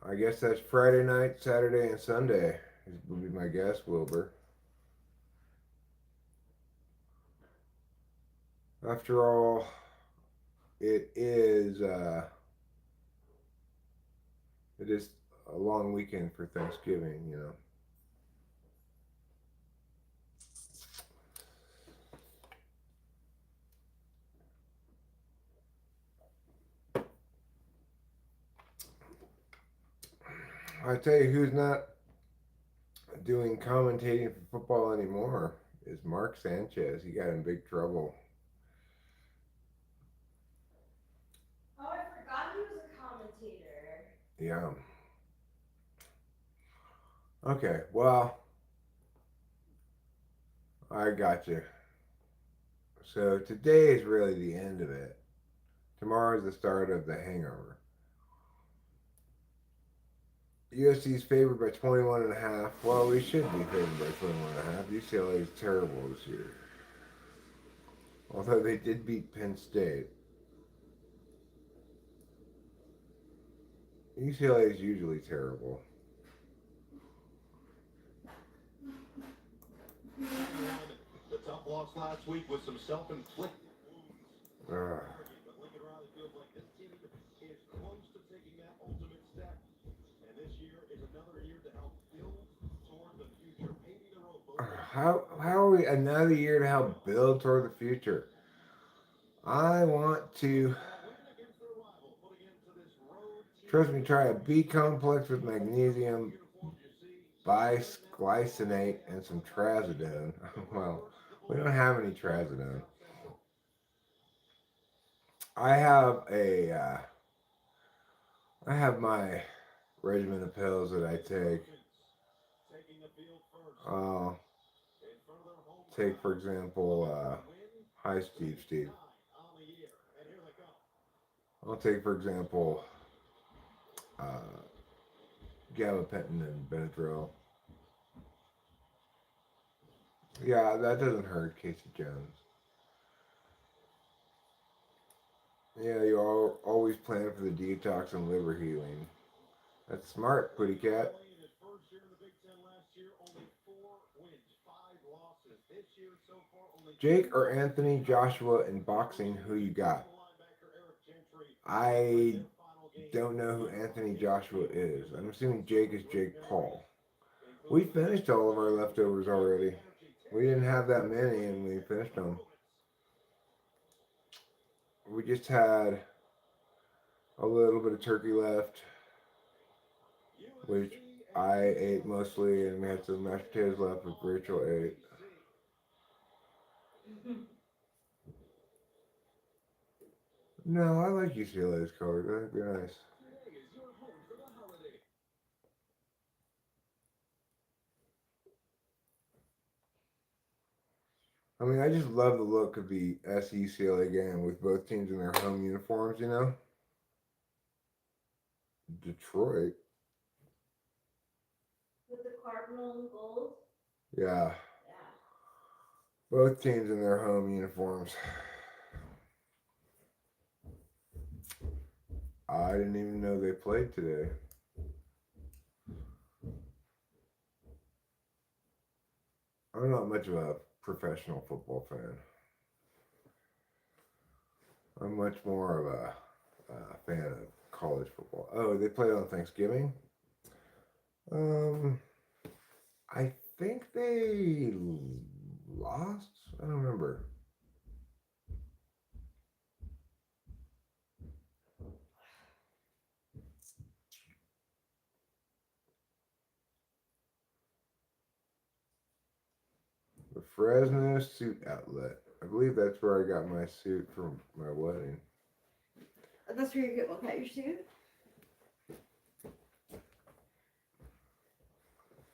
I guess that's Friday night, Saturday, and Sunday. Would be my guess, Wilbur. After all, it is it is a long weekend for Thanksgiving, you know. I tell you who's not doing commentating for football anymore is Mark Sanchez. He got in big trouble. Oh, I forgot he was a commentator. Yeah. Okay, well, I got you. So today is really the end of it. Tomorrow is the start of the hangover. USC's favored by 21.5. Well, we should be favored by 21.5. UCLA is terrible this year. Although they did beat Penn State. UCLA is usually terrible. The tough loss last week was some self-inflicted wounds. But Lincoln Riley feels like this team is close to taking that ultimate step. And this year is another year to help build toward the future, paving the road. How are we another year to help build toward the future? I want to trust me, try a B complex with magnesium, bisglycinate, and some trazodone. Well, we don't have any trazodone. I have my regimen of pills that I take. Take for example, hi Steve. I'll take for example gabapentin and Benadryl. Yeah, that doesn't hurt, Casey Jones. Yeah, you always plan for the detox and liver healing. That's smart, Putty Cat. Jake or Anthony Joshua in boxing, who you got? I don't know who Anthony Joshua is. I'm assuming Jake is Jake Paul. We finished all of our leftovers already. We didn't have that many and we finished them. We just had a little bit of turkey left, which I ate mostly, and we had some mashed potatoes left, which Rachel ate. No, I like UCLA's colors. I think they're nice. I mean, I just love the look of the SUCLA game with both teams in their home uniforms, you know? Detroit. With the cardinal and gold? Yeah. Yeah. Both teams in their home uniforms. I didn't even know they played today. I'm not much of a professional football fan. I'm much more of a fan of college football. Oh, they played on Thanksgiving. Um, I think they lost. I don't remember. The Fresno Suit Outlet. I believe that's where I got my suit for my wedding. That's where you got your suit?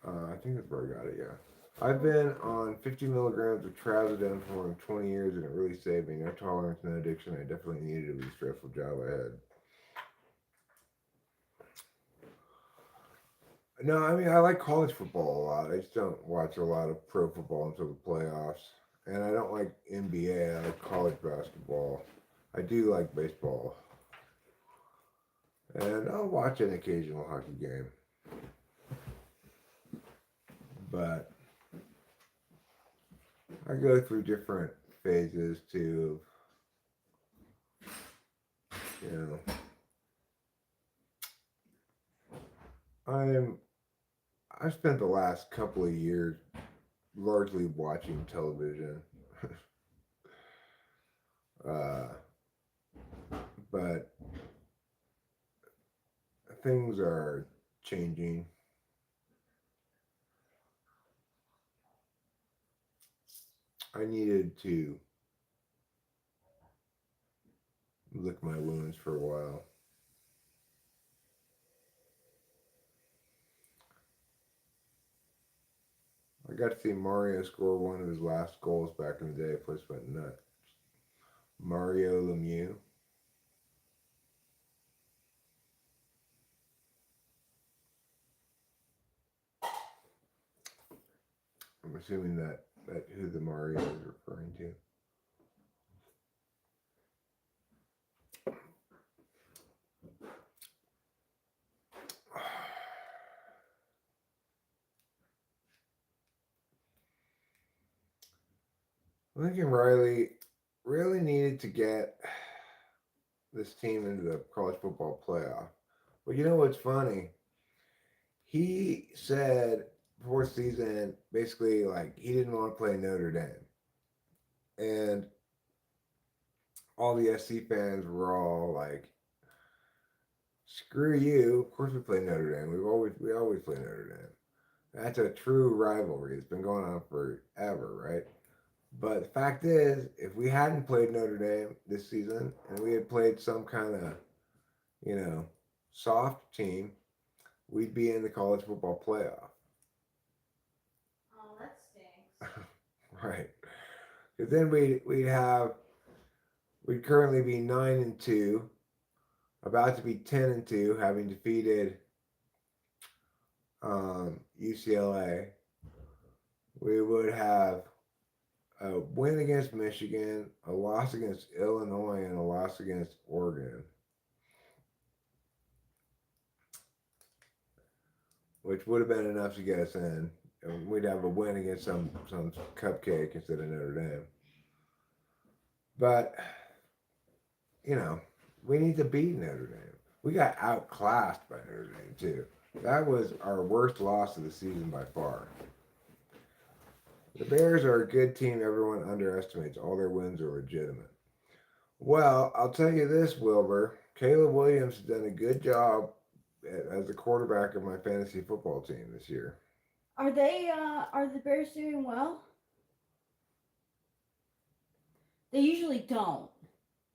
I think that's where I got it, yeah. I've been on 50 milligrams of trazodone for more than 20 years and it really saved me. No tolerance, no addiction. I definitely needed it with the stressful job I had. No, I mean, I like college football a lot. I just don't watch a lot of pro football until the playoffs. And I don't like NBA. I like college basketball. I do like baseball. And I'll watch an occasional hockey game. But I go through different phases too. You know, I've spent the last couple of years largely watching television. uh, but things are changing. I needed to lick my wounds for a while. I got to see Mario score one of his last goals back in the day. The place went nuts. Mario Lemieux. I'm assuming that who the Mario is referring to. Lincoln Riley really needed to get this team into the college football playoff. But you know what's funny? He said before season, basically, like, he didn't want to play Notre Dame. And all the SC fans were all like, screw you. Of course we play Notre Dame. We always play Notre Dame. That's a true rivalry. It's been going on forever, right? But the fact is, if we hadn't played Notre Dame this season and we had played some kind of, you know, soft team, we'd be in the college football playoff. Oh, that stinks. Right. Because then we'd currently be 9-2, about to be 10-2, having defeated UCLA. We would have a win against Michigan, a loss against Illinois, and a loss against Oregon, which would have been enough to get us in. And we'd have a win against some cupcake instead of Notre Dame. But, you know, we need to beat Notre Dame. We got outclassed by Notre Dame, too. That was our worst loss of the season by far. The Bears are a good team everyone underestimates. All their wins are legitimate. Well, I'll tell you this, Wilbur. Caleb Williams has done a good job as the quarterback of my fantasy football team this year. Are the Bears doing well? They usually don't.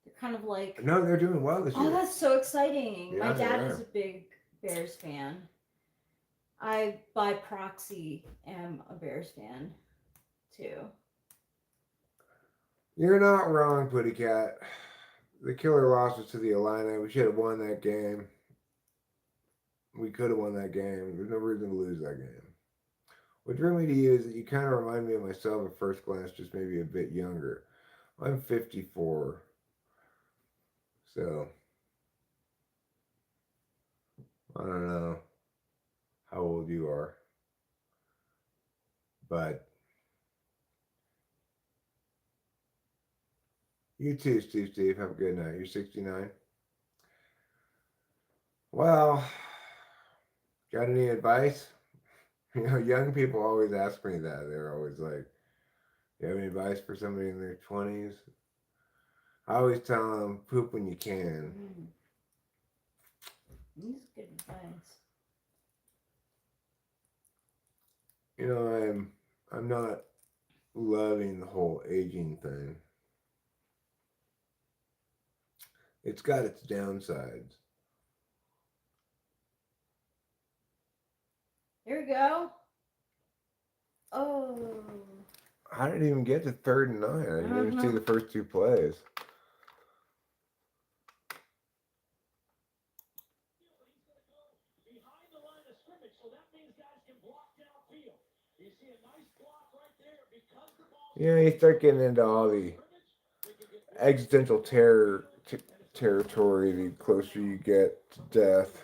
They're kind of like, No, they're doing well this year. oh, that's so exciting. Yeah, My dad they is are. a big Bears fan. I, by proxy, am a Bears fan, too. You're not wrong, Putty Cat. The killer loss was to the Illini. We should have won that game. We could have won that game. There's no reason to lose that game. What drew me to you is that you kind of remind me of myself at first glance, just maybe a bit younger. I'm 54. So, I don't know how old you are. But You too, Steve. Have a good night. You're 69. Well, got any advice? Young people always ask me that. They're always like, "You have any advice for somebody in their 20s?" I always tell them, "Poop when you can." That's good advice. I'm not loving the whole aging thing. It's got its downsides. Here we go. Oh. I didn't even get to third and 9. I didn't even see the first 2 plays. You start getting into all the existential territory the closer you get to death.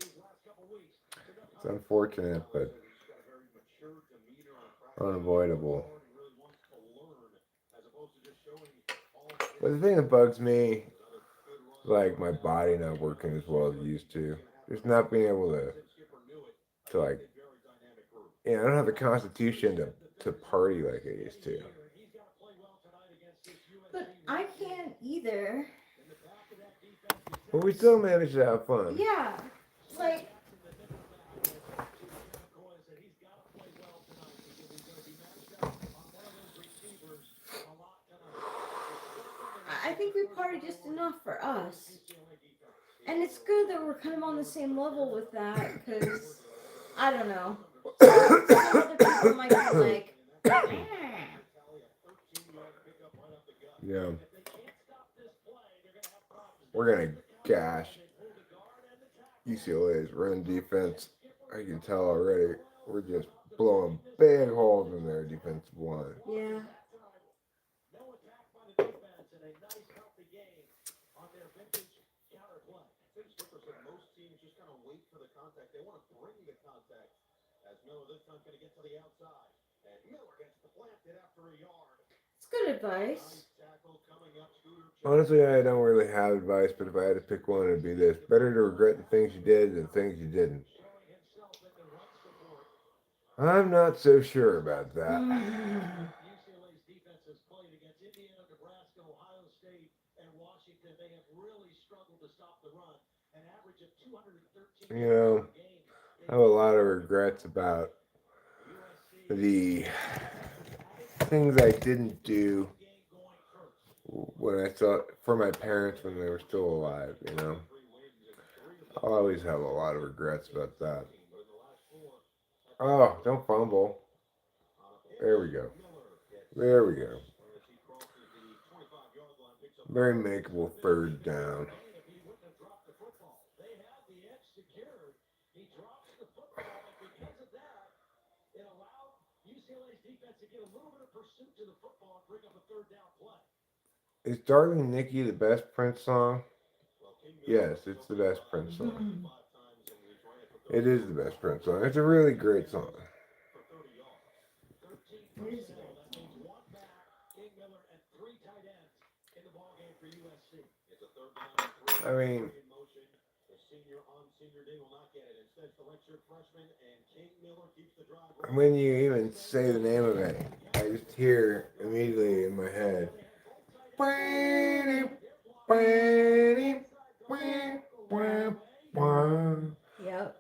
It's unfortunate, but unavoidable. But the thing that bugs me, like my body not working as well as it used to. Just not being able to like, I don't have the constitution to party like I used to. But I can't either. But we still manage to have fun. Yeah. Like, I think we party just enough for us. And it's good that we're kind of on the same level with that, because, I don't know. Some other people might be like, Yeah. We're going to gash UCLA's run defense. I can tell already. We're just blowing big holes in their defensive line. yeah. It's good advice. Honestly, I don't really have advice, but if I had to pick one, it'd be this. Better to regret the things you did than the things you didn't. I'm not so sure about that. I have a lot of regrets about the things I didn't do when I saw for my parents when they were still alive. I'll always have a lot of regrets about that. Oh, don't fumble. There we go. There we go. Very makeable third down. Is Darling Nikki the best Prince song? Yes, it's the best Prince song. It is the best Prince song. It's a really great song. I mean, when you even say the name of it, I just hear immediately in my head. Yep.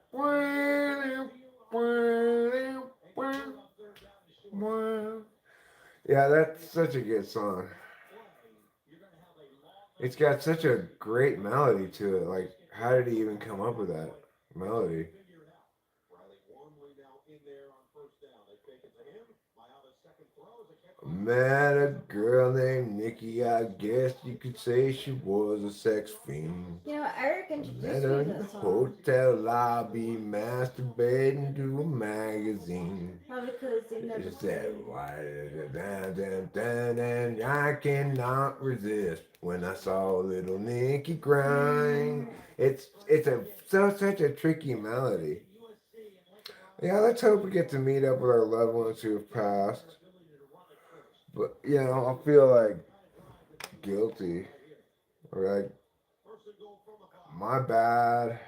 Yeah, that's such a good song. It's got such a great melody to it. Like, how did he even come up with that melody? Met a girl named Nikki, I guess you could say she was a sex fiend. Eric introduced me Met to her in the that song. hotel lobby, masturbating to a magazine. Probably because they never She said, why and I cannot resist when I saw little Nikki grind. It's such a tricky melody. Yeah, let's hope we get to meet up with our loved ones who have passed. But I feel like guilty. Or like, my bad.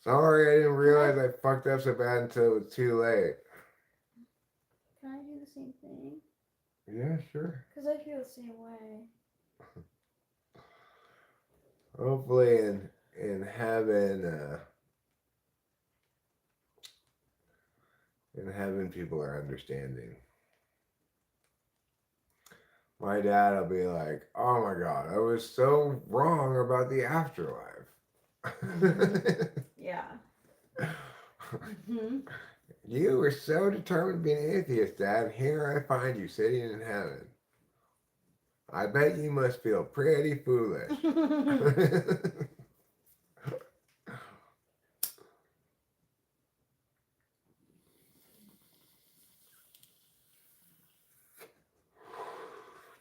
Sorry, I didn't realize I fucked up so bad until it was too late. Can I do the same thing? Yeah, sure. Because I feel the same way. Hopefully, in heaven, people are understanding. My dad will be like, "Oh my God, I was so wrong about the afterlife." Yeah. Mm-hmm. You were so determined to be an atheist, Dad. Here I find you sitting in heaven. I bet you must feel pretty foolish.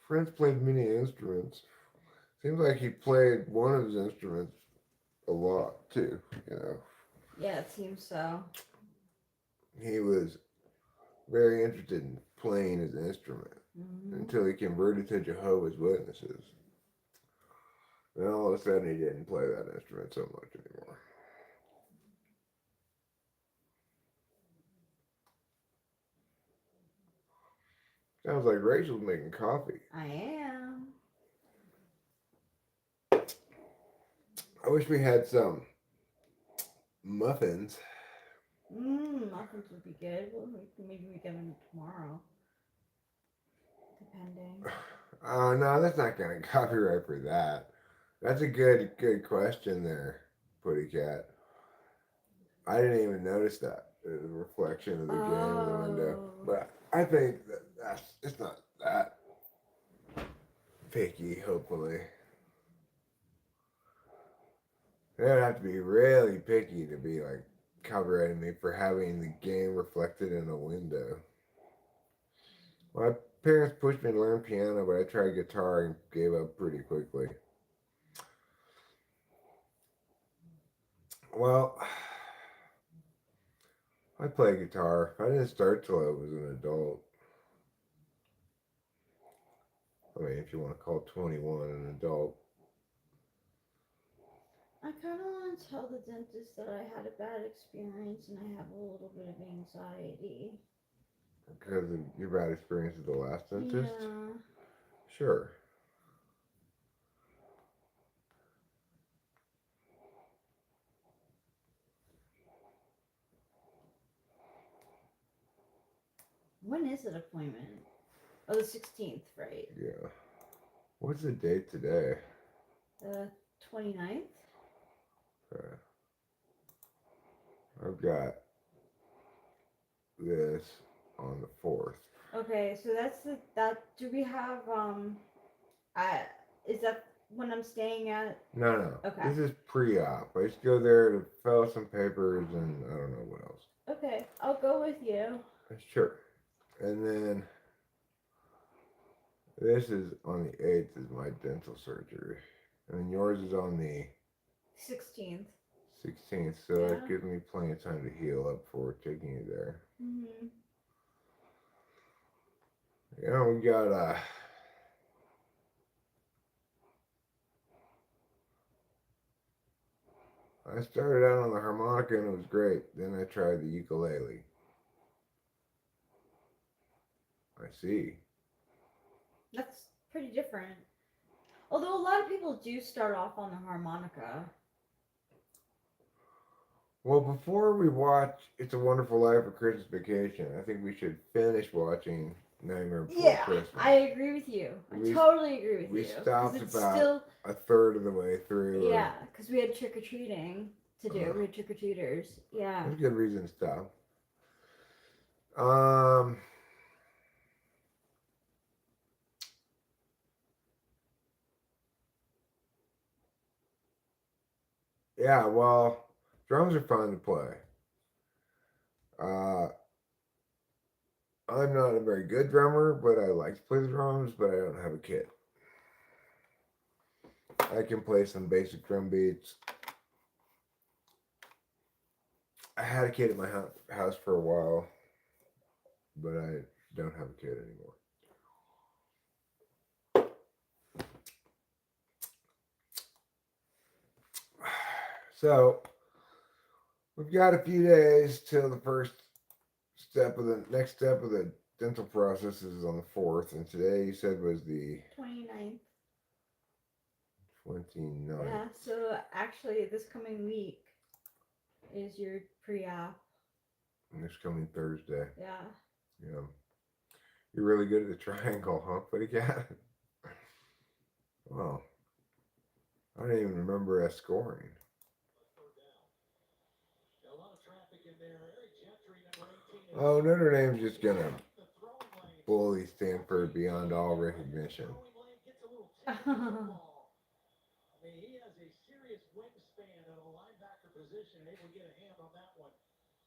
Prince played many instruments. Seems like he played one of his instruments a lot too, you know. Yeah, it seems so. He was very interested in playing his instrument until he converted to Jehovah's Witnesses. Then all of a sudden he didn't play that instrument so much anymore. Sounds like Rachel's making coffee. I am. I wish we had some muffins. Muffins would be good. Well, maybe we get them tomorrow. Depending. No, that's not gonna copyright for that. That's a good question there, Putty Cat. I didn't even notice that. It was a reflection of the game in the window. But I think it's not that picky, hopefully. They would have to be really picky to be like copyrighting me for having the game reflected in a window. My parents pushed me to learn piano, but I tried guitar and gave up pretty quickly. Well, I play guitar. I didn't start till I was an adult. I mean, if you want to call 21 an adult. I kind of want to tell the dentist that I had a bad experience and I have a little bit of anxiety. Because of your bad experience with the last dentist? Yeah. Sure. When is that appointment? Oh, the 16th, right? Yeah. What's the date today? The 29th? Okay. I've got this on the 4th. Okay, so do we have, is that when I'm staying at? No. Okay. This is pre-op. I just go there to fill out some papers and I don't know what else. Okay, I'll go with you. Sure. And then this is on the 8th is my dental surgery. And yours is on the 16th. 16th, so that gives me plenty of time to heal up before taking you there. Mm-hmm. You know, we got I started out on the harmonica and it was great. Then I tried the ukulele. I see. That's pretty different. Although a lot of people do start off on the harmonica. Well, before we watch It's a Wonderful Life for Christmas Vacation, I think we should finish watching Nightmare Before Christmas. I agree with you. I totally agree with you. We stopped about a third of the way through. Yeah, because we had trick-or-treating to do. We had trick-or-treaters. Yeah. That's a good reason to stop. Yeah, well, drums are fun to play. I'm not a very good drummer, but I like to play the drums, but I don't have a kit. I can play some basic drum beats. I had a kit at my house for a while, but I don't have a kid anymore. So we've got a few days till the next step of the dental process is on the 4th, and today you said was the 29th. 29th. Yeah, so actually this coming week is your pre-op. Next coming Thursday. Yeah. Yeah. You're really good at the triangle, huh, Buddy Cat? Wow. I don't even remember us scoring. Oh, Notre Dame's just going to bully Stanford beyond all recognition. He has a serious wingspan at a linebacker position, able to get a hand on that one,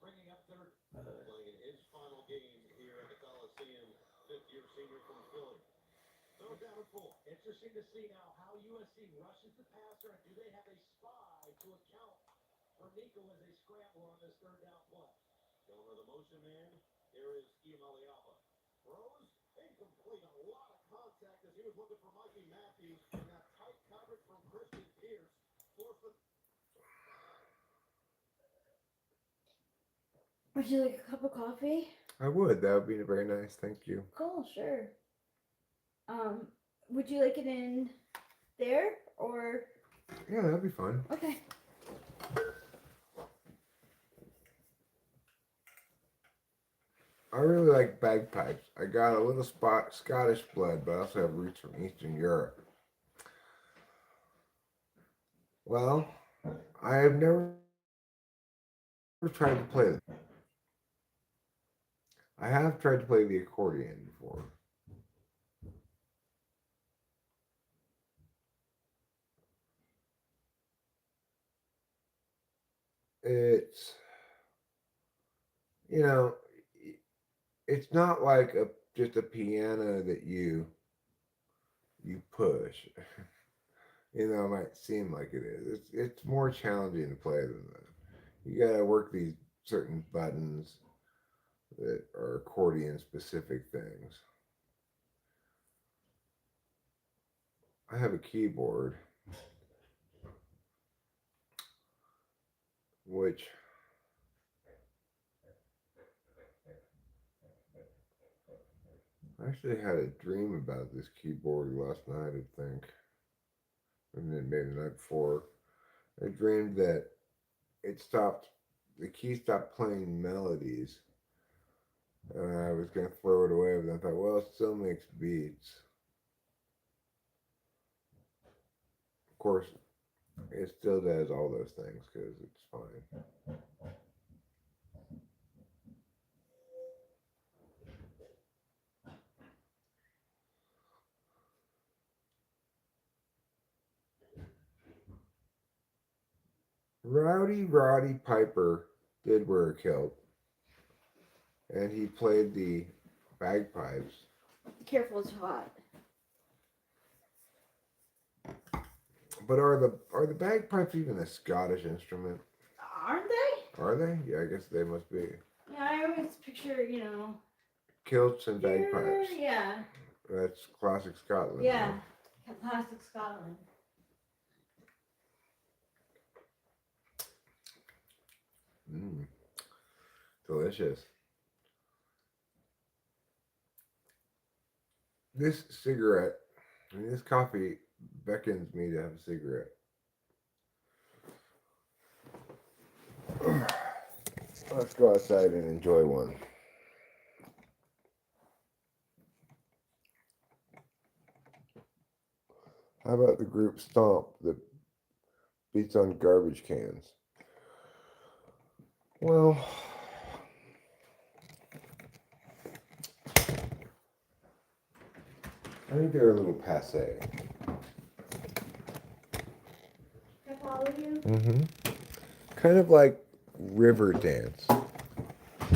bringing up third. Playing in his final game here at the Coliseum, fifth-year senior from Philly. Third down and 4. Interesting to see now how USC rushes the passer, and do they have a spy to account for Nico as a scrambler on this third down play? Going with the motion man, here is Iamaleava. Throws incomplete, a lot of contact as he was looking for Mikey Matthews, and that tight coverage from Christian Pierce forced the... Would you like a cup of coffee? I would. That would be very nice. Thank you. Cool, sure. Would you like it in there or? Yeah, that'd be fun. Okay. I really like bagpipes. I got a little spot Scottish blood, but I also have roots from Eastern Europe. Well, I have never tried to play them. I have tried to play the accordion before. It's, you know, it's not like just a piano that you push. You know, it might seem like it is. It's more challenging to play than that. You gotta work these certain buttons that are accordion specific things. I have a keyboard which I actually had a dream about this keyboard last night, I think. And then maybe the night before. I dreamed that the key stopped playing melodies. And I was going to throw it away, but I thought, well, it still makes beats. Of course, it still does all those things because it's fine. Rowdy Roddy Piper did wear a kilt, and he played the bagpipes. Careful, it's hot. But are the bagpipes even a Scottish instrument? Aren't they? Are they? Yeah, I guess they must be. Yeah, I always picture, Kilts and bagpipes. Yeah. That's classic Scotland. Yeah. Classic Scotland. Delicious. This coffee beckons me to have a cigarette. Let's go outside and enjoy one. How about the group stomp that beats on garbage cans? Well, I think they're a little passe. Can I follow you? Mm-hmm. Kind of like river dance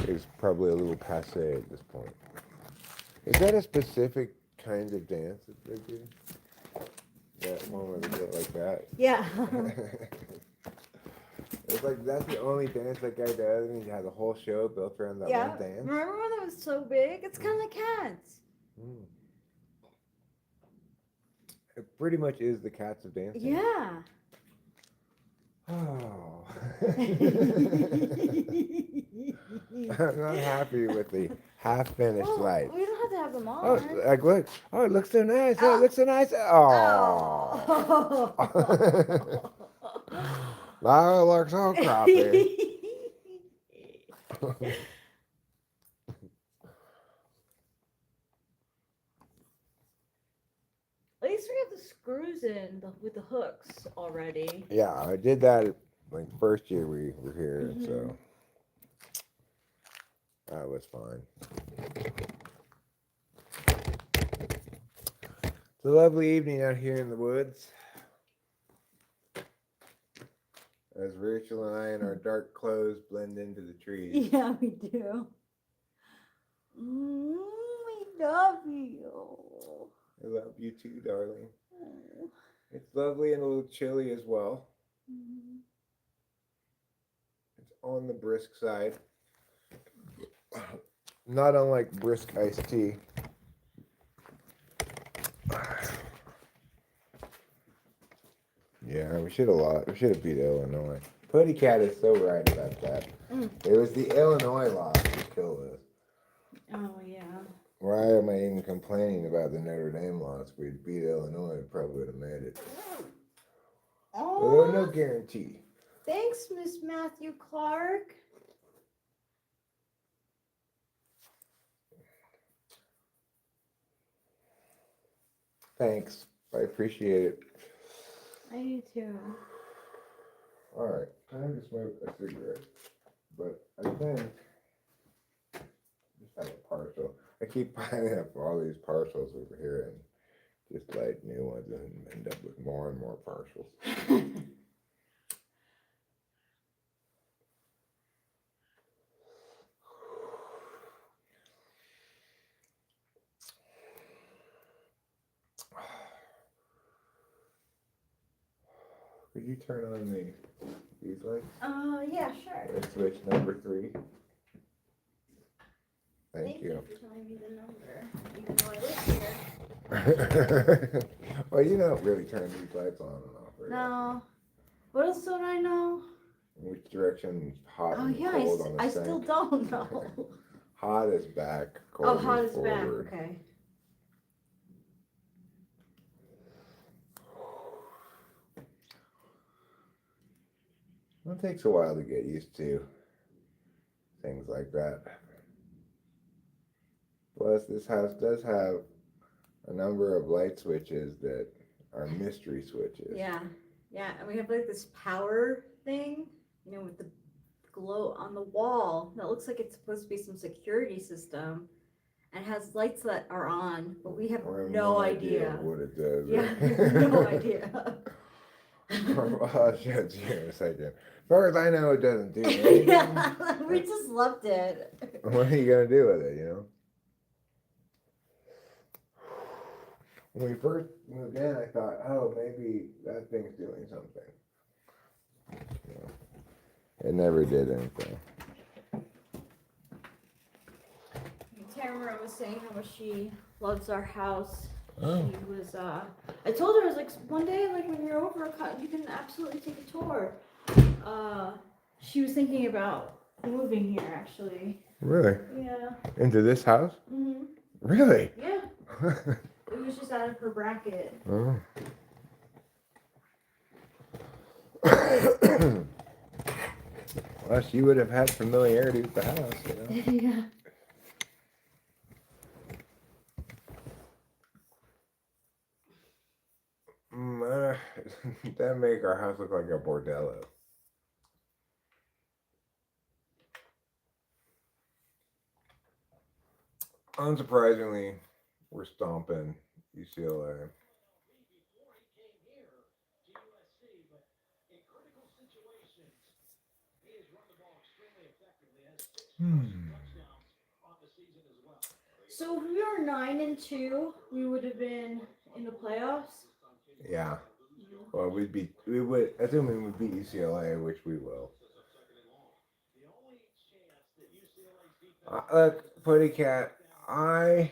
is probably a little passe at this point. Is that a specific kind of dance that they do? That one where they go like that? Yeah. It's It's like that's the only dance that guy does, and he has a whole show built around that Yeah. one dance. Remember when that was so big? It's kind of like cats. Mm. It pretty much is the cats of dancing. Yeah. Oh. I'm not happy with the half-finished Well, lights. we don't have to have them Oh, on. like look! Oh, it looks so nice! Oh, Oh. it looks so nice! Oh, that looks so crappy. At least we have the screws in with the hooks already. Yeah, I did that like first year we were here, and so that was fine. It's a lovely evening out here in the woods. As Rachel and I in our dark clothes blend into the trees. Yeah, we do. We love you. I love you too, darling. It's lovely and a little chilly as well. It's on the brisk side. Not unlike brisk iced tea. Yeah, we should have beat Illinois. Putty Cat is so right about that. It was the Illinois loss that killed us. Oh yeah. Why am I even complaining about the Notre Dame loss? If we'd beat Illinois, we probably would have made it. Although no guarantee. Thanks, Miss Matthew Clark. Thanks. I appreciate it. I do too. Alright, time to smoke a cigarette. But I think just have a partial. I keep piling up all these partials over here and just light new ones and end up with more and more partials. Could you turn on these lights? Yeah, sure. Let's switch number 3. Thank you. for telling me the number, even though I live here. Well, you don't really turn these lights on and off. Right? No. What else don't I know? Which direction is hot Oh and yeah, cold on the I sink? still don't know. Hot is back, cold Hot is is back. forward. Okay. Well, it takes a while to get used to things like that. Plus, this house does have a number of light switches that are mystery switches. Yeah, and we have like this power thing, with the glow on the wall that looks like it's supposed to be some security system, and has lights that are on, but we have no idea what it does. Yeah, no idea. I'll show it to you in a second. As far as I know, it doesn't do anything. Yeah, we just loved it. What are you gonna do with it? When we first moved in, I thought, oh, maybe that thing's doing something. It never did anything. Tamara was saying how much she loves our house. Oh. She was, I told her, I was like, one day, like, when you're over, you can absolutely take a tour. She was thinking about moving here, actually. Really? Yeah. Into this house? Mm-hmm. Really? Yeah. It was just out of her bracket. Oh. Well, she would have had familiarity with the house, Yeah. That make our house look like a bordello. Unsurprisingly, we're stomping UCLA. So if we were 9-2, we would have been in the playoffs. Yeah. Well, we would, assuming we beat UCLA, which we will. Look, Putty Cat. How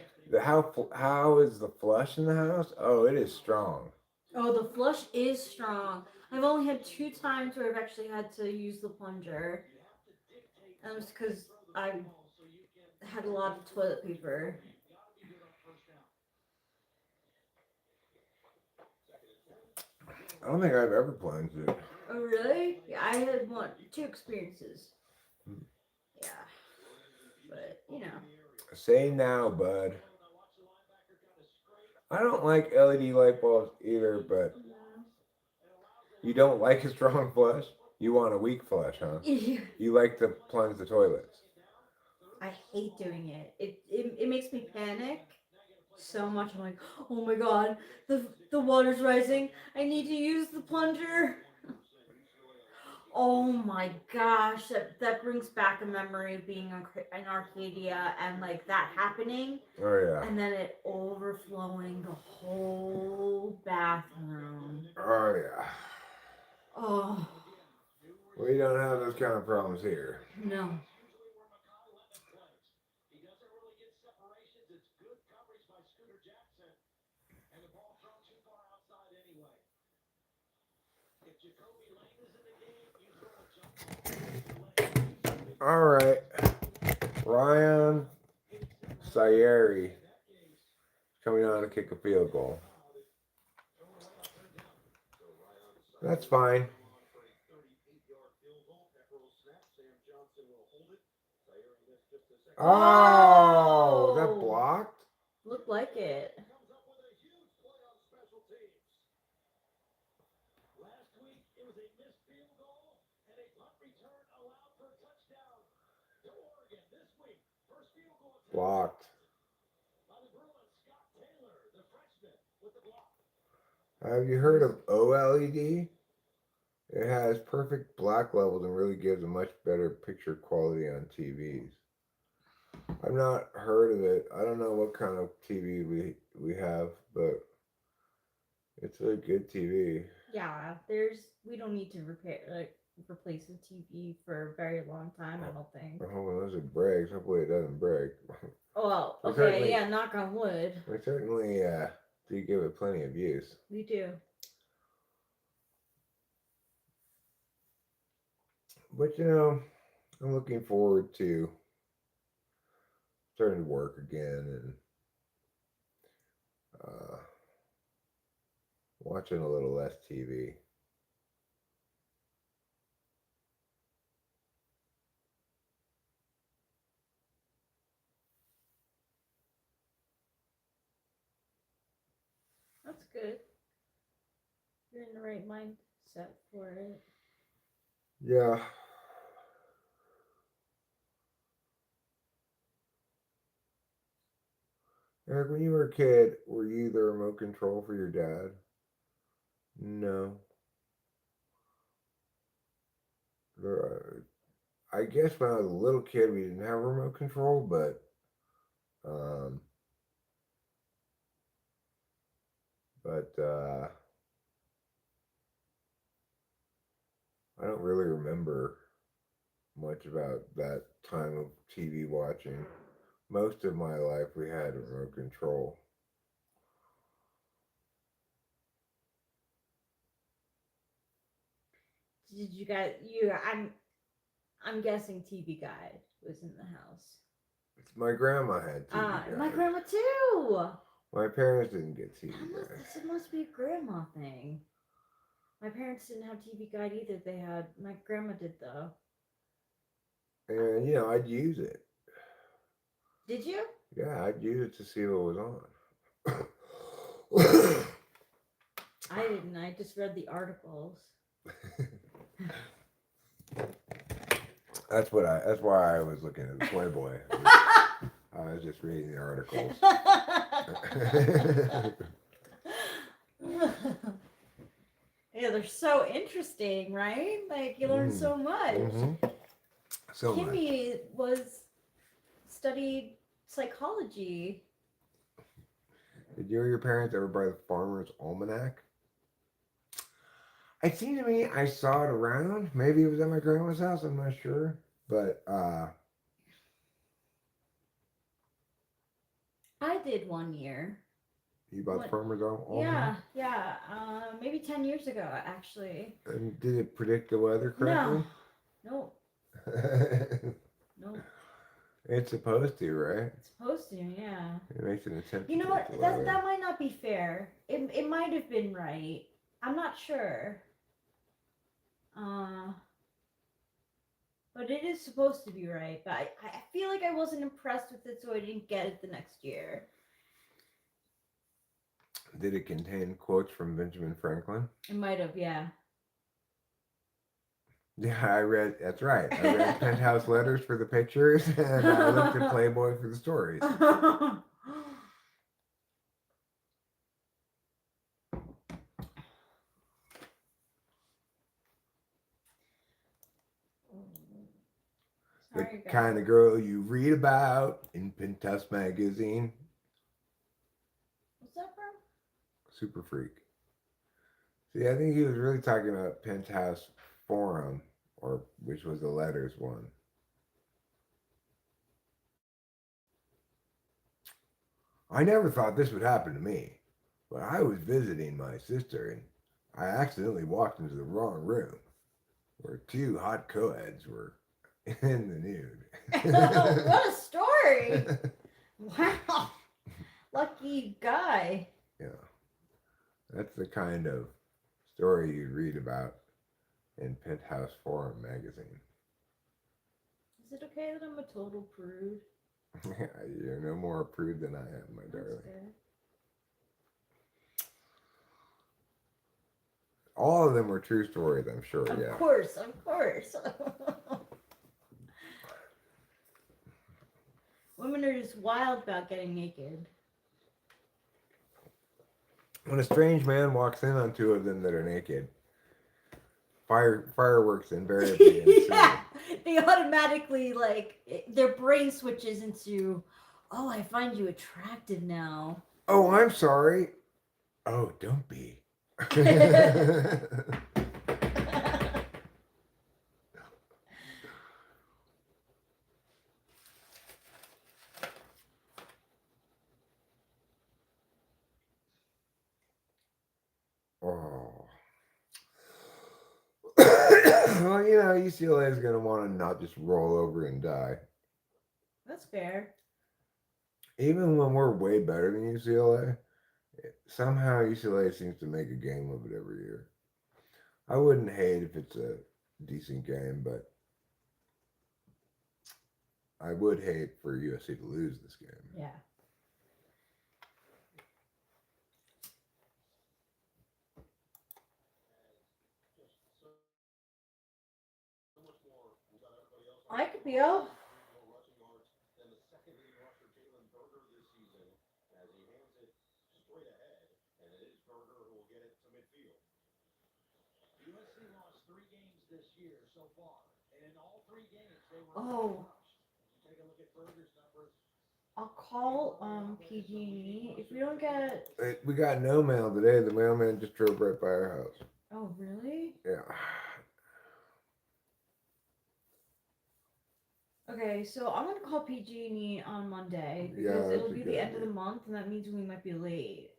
is the flush in the house? Oh, it is strong. Oh, the flush is strong. I've only had 2 times where I've actually had to use the plunger. And it's because I had a lot of toilet paper. I don't think I've ever plunged it. Oh, really? Yeah, I had 2 experiences. Yeah. But, Say now, bud. I don't like LED light bulbs either, but you don't like a strong flush? You want a weak flush, huh? You like to plunge the toilets. I hate doing it. It makes me panic so much. I'm like, oh my god, the water's rising. I need to use the plunger. Oh my gosh, that brings back a memory of being in Arcadia and like that happening, Oh yeah. and then it overflowing the whole bathroom. Oh yeah. Oh We don't have those kind of problems here. no. All right. Ryan Sayeri coming on to kick a field goal. That's fine. Oh, is that blocked? Looked like it. Blocked. Have you heard of OLED? It has perfect black levels and really gives a much better picture quality on TVs. I've not heard of it. I don't know what kind of TV we have, but it's a good TV. Yeah, we don't need to replace the TV for a very long time. I don't think. Oh, unless it breaks. Hopefully it doesn't break. Oh, well, We okay, certainly- yeah, knock on wood. We certainly do give it plenty of use. We do. But I'm looking forward to starting to work again and watching a little less TV. That's good. You're in the right mindset for it. Yeah. Eric, when you were a kid, were you the remote control for your dad? No. I guess when I was a little kid, we didn't have remote control, but um, I don't really remember much about that time of TV watching. Most of my life, we had remote control. Did you guys? I'm guessing TV Guide was in the house. My grandma had TV My guide. grandma too. My parents didn't get TV guide. This must be a grandma thing. My parents didn't have TV Guide either. My grandma did though. And I'd use it. Did you? Yeah, I'd use it to see what was on. I didn't. I just read the articles. That's why I was looking at the Playboy. I was just reading the articles. Yeah, they're so interesting, right? Like you learn so much. Mm-hmm. So Kimmy studied psychology. Did you or your parents ever buy the Farmer's Almanac? It seemed to me I saw it around. Maybe it was at my grandma's house. I'm not sure, but I did one year. You bought What? the farmer's all Yeah, yeah. Maybe 10 years ago, actually. And did it predict the weather No, correctly? no, no. It's supposed to, right? It's supposed to, yeah. It makes an attempt You to know predict what? the That weather. that might not be fair. It might have been right. I'm not sure. Uh, but it is supposed to be right. But I feel like I wasn't impressed with it, so I didn't get it the next year. Did it contain quotes from Benjamin Franklin? It might have, yeah. Yeah, I read. That's right. I read Penthouse letters for the pictures, and I looked at Playboy for the stories. The Sorry, guys. kind of girl you read about in Penthouse magazine. What's that from? Super freak. See, I think he was really talking about Penthouse Forum, or which was the letters one. I never thought this would happen to me, but I was visiting my sister and I accidentally walked into the wrong room where two hot co-eds were in the nude. What a story! Wow. Lucky guy. Yeah, that's the kind of story you read about in Penthouse Forum magazine. Is it okay that I'm a total prude? You're no more a prude than I am, my That's darling. fair. All of them were true stories, I'm sure. Of Yeah. course, of course. Women are just wild about getting naked. When a strange man walks in on two of them that are naked, fireworks invariably ensue. Yeah, they automatically their brain switches into, oh, I find you attractive now. Oh, I'm sorry. Oh, don't be. Oh. Well, UCLA is going to want to not just roll over and die. That's fair. Even when we're way better than UCLA, somehow UCLA seems to make a game of it every year. I wouldn't hate if it's a decent game, but I would hate for USC to lose this game. Yeah. I could be up. USC lost 3 games this year so far, and in all 3 games they were. Oh. Take a look at Berger's numbers. I'll call PG&E if we don't get. We got no mail today. The mailman just drove right by our house. Oh, really? Yeah. Okay, so I'm gonna call PG&E on Monday Yeah, because that's it'll a be good the end of idea. the month, and that means we might be late.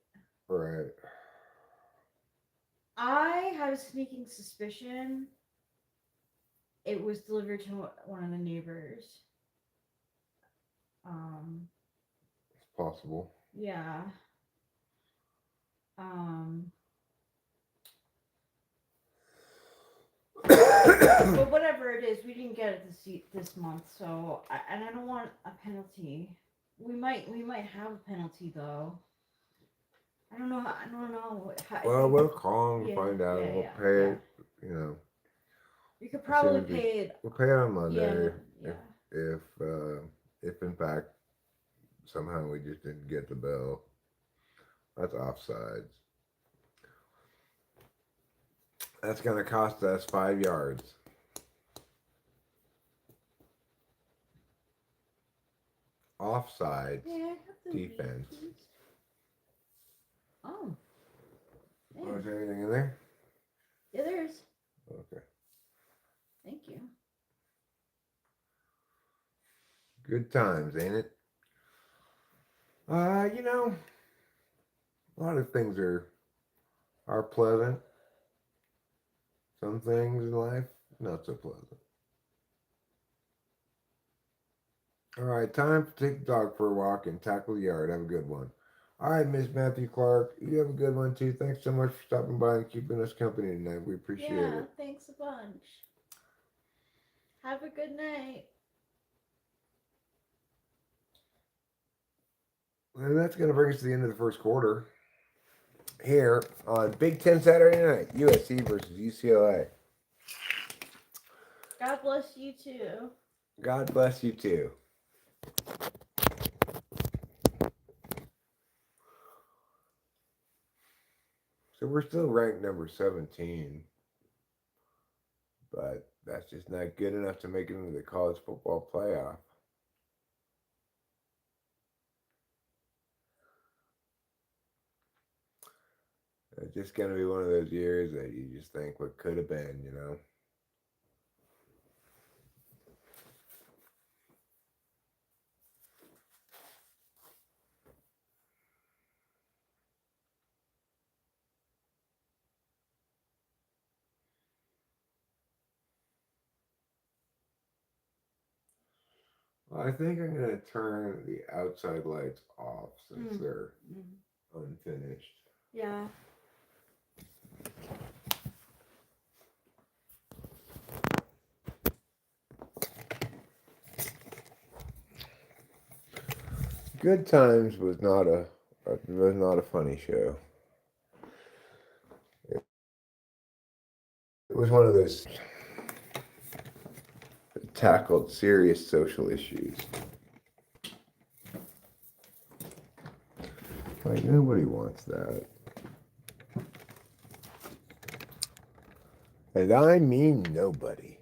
Right. I have a sneaking suspicion it was delivered to one of the neighbors. It's possible. Yeah. But whatever it is, we didn't get it this month, so I don't want a penalty. We might have a penalty though. I don't know. Well, we'll call and Yeah, find out. yeah, We'll yeah, pay yeah. it. You know, We could as probably soon as pay it. we'll pay it on Monday. Yeah. If in fact somehow we just didn't get the bill, that's offsides. That's going to cost us 5 yards. Offsides. Yeah, I got the Defense. keys. Oh. Oh, is there anything in there? Yeah, there is. Okay. Thank you. Good times, ain't it? You know, a lot of things are pleasant. Some things in life not so pleasant. All right, time to take the dog for a walk and tackle the yard. Have a good one. All right, Miss Matthew Clark, you have a good one too. Thanks so much for stopping by and keeping us company tonight. We appreciate Yeah, it. thanks a bunch. Have a good night. And that's going to bring us to the end of the first quarter here on Big Ten Saturday night, USC versus UCLA. God bless you too. God bless you too. So we're still ranked number 17, but that's just not good enough to make it into the college football playoff. It's just going to be one of those years that you just think what could have been, you know? Well, I think I'm going to turn the outside lights off since they're unfinished. Yeah. Good Times was not a funny show. It was one of those that tackled serious social issues. Like nobody wants that. And I mean nobody.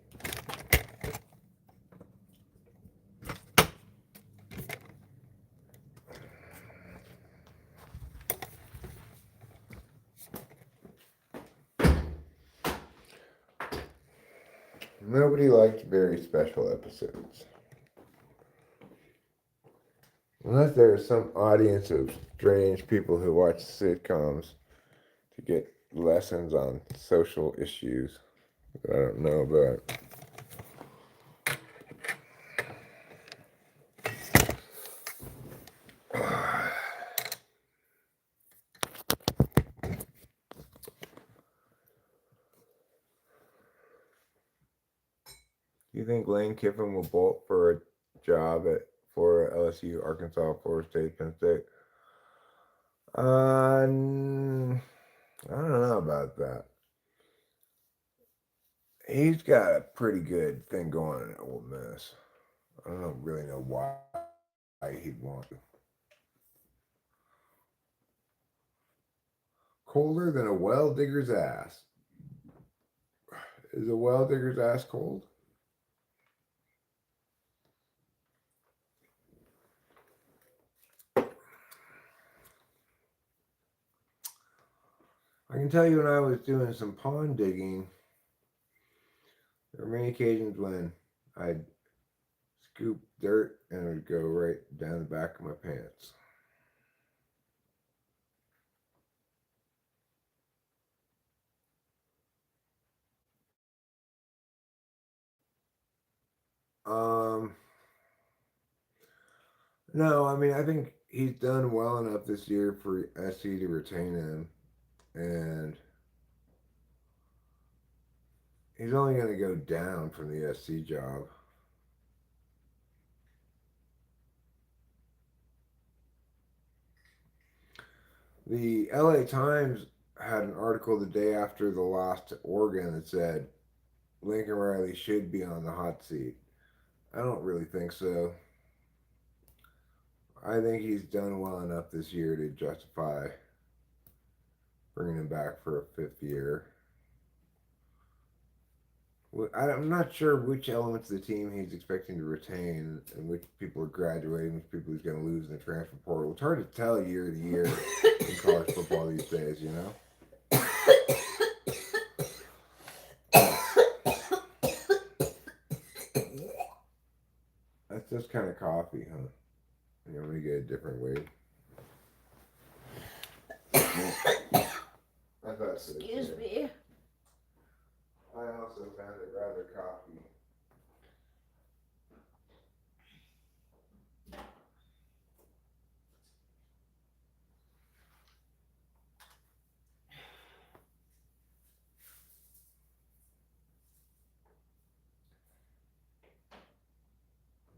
Nobody liked very special episodes. Unless there's some audience of strange people who watch sitcoms to get lessons on social issues that I don't know about. Do you think Lane Kiffin will bolt for a job for LSU, Arkansas, Florida State, Penn State? I don't know about that. He's got a pretty good thing going at Ole Miss. I don't really know why he'd want to. Colder than a well digger's ass. Is a well digger's ass cold? I can tell you when I was doing some pond digging, there were many occasions when I'd scoop dirt and it would go right down the back of my pants. No, I mean, I think he's done well enough this year for SC to retain him, and he's only going to go down from the SC job. The LA Times had an article the day after the loss to Oregon that said Lincoln Riley should be on the hot seat. I don't really think so. I think he's done well enough this year to justify bringing him back for a fifth year. I'm not sure which elements of the team he's expecting to retain and which people are graduating, which people he's going to lose in the transfer portal. It's hard to tell year to year in college football these days, you know? That's just kind of coffee, huh? You want me to get a different way? I thought so. Excuse too. me. I also found it rather coffee.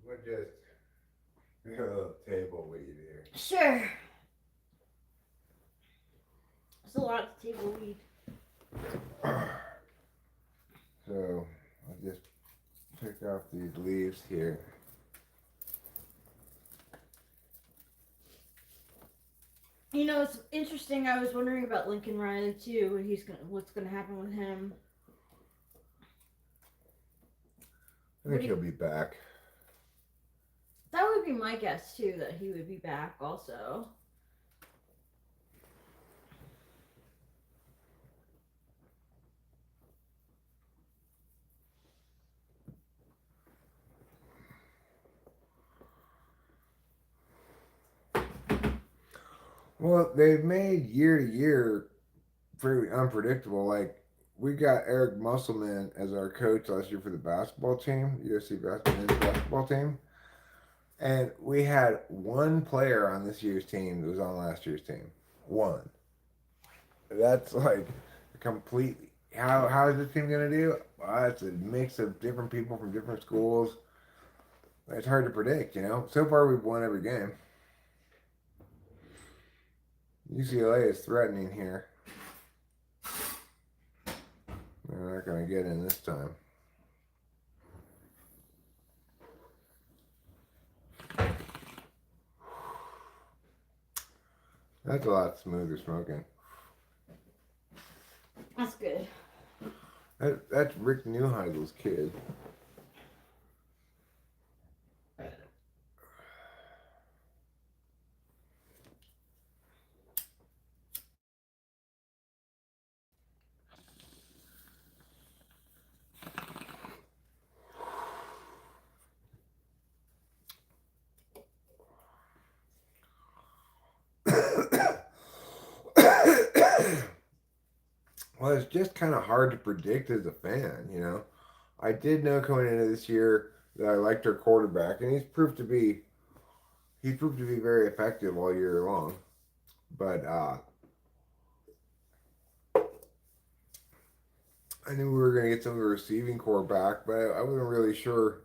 We'll just get a little table weed here. Sure. There's a lot of table weed. So I'll just pick off these leaves here. You know, it's interesting. I was wondering about Lincoln Riley too. What's gonna happen with him? I think he'll be back. That would be my guess too. That he would be back also. Well, they've made year to year pretty unpredictable. Like we got Eric Musselman as our coach last year for the basketball team, USC basketball team, and we had one player on this year's team that was on last year's team. One. That's like completely. How is this team gonna do? Well, it's a mix of different people from different schools. It's hard to predict, you know. So far, we've won every game. UCLA is threatening here. They're not going to get in this time. That's a lot smoother smoking. That's good. That's Rick Neuheisel's kid. Well, it's just kind of hard to predict as a fan, you know. I did know coming into this year that I liked our quarterback, and he's proved to be very effective all year long. But I knew we were going to get some of the receiving core back, but I wasn't really sure.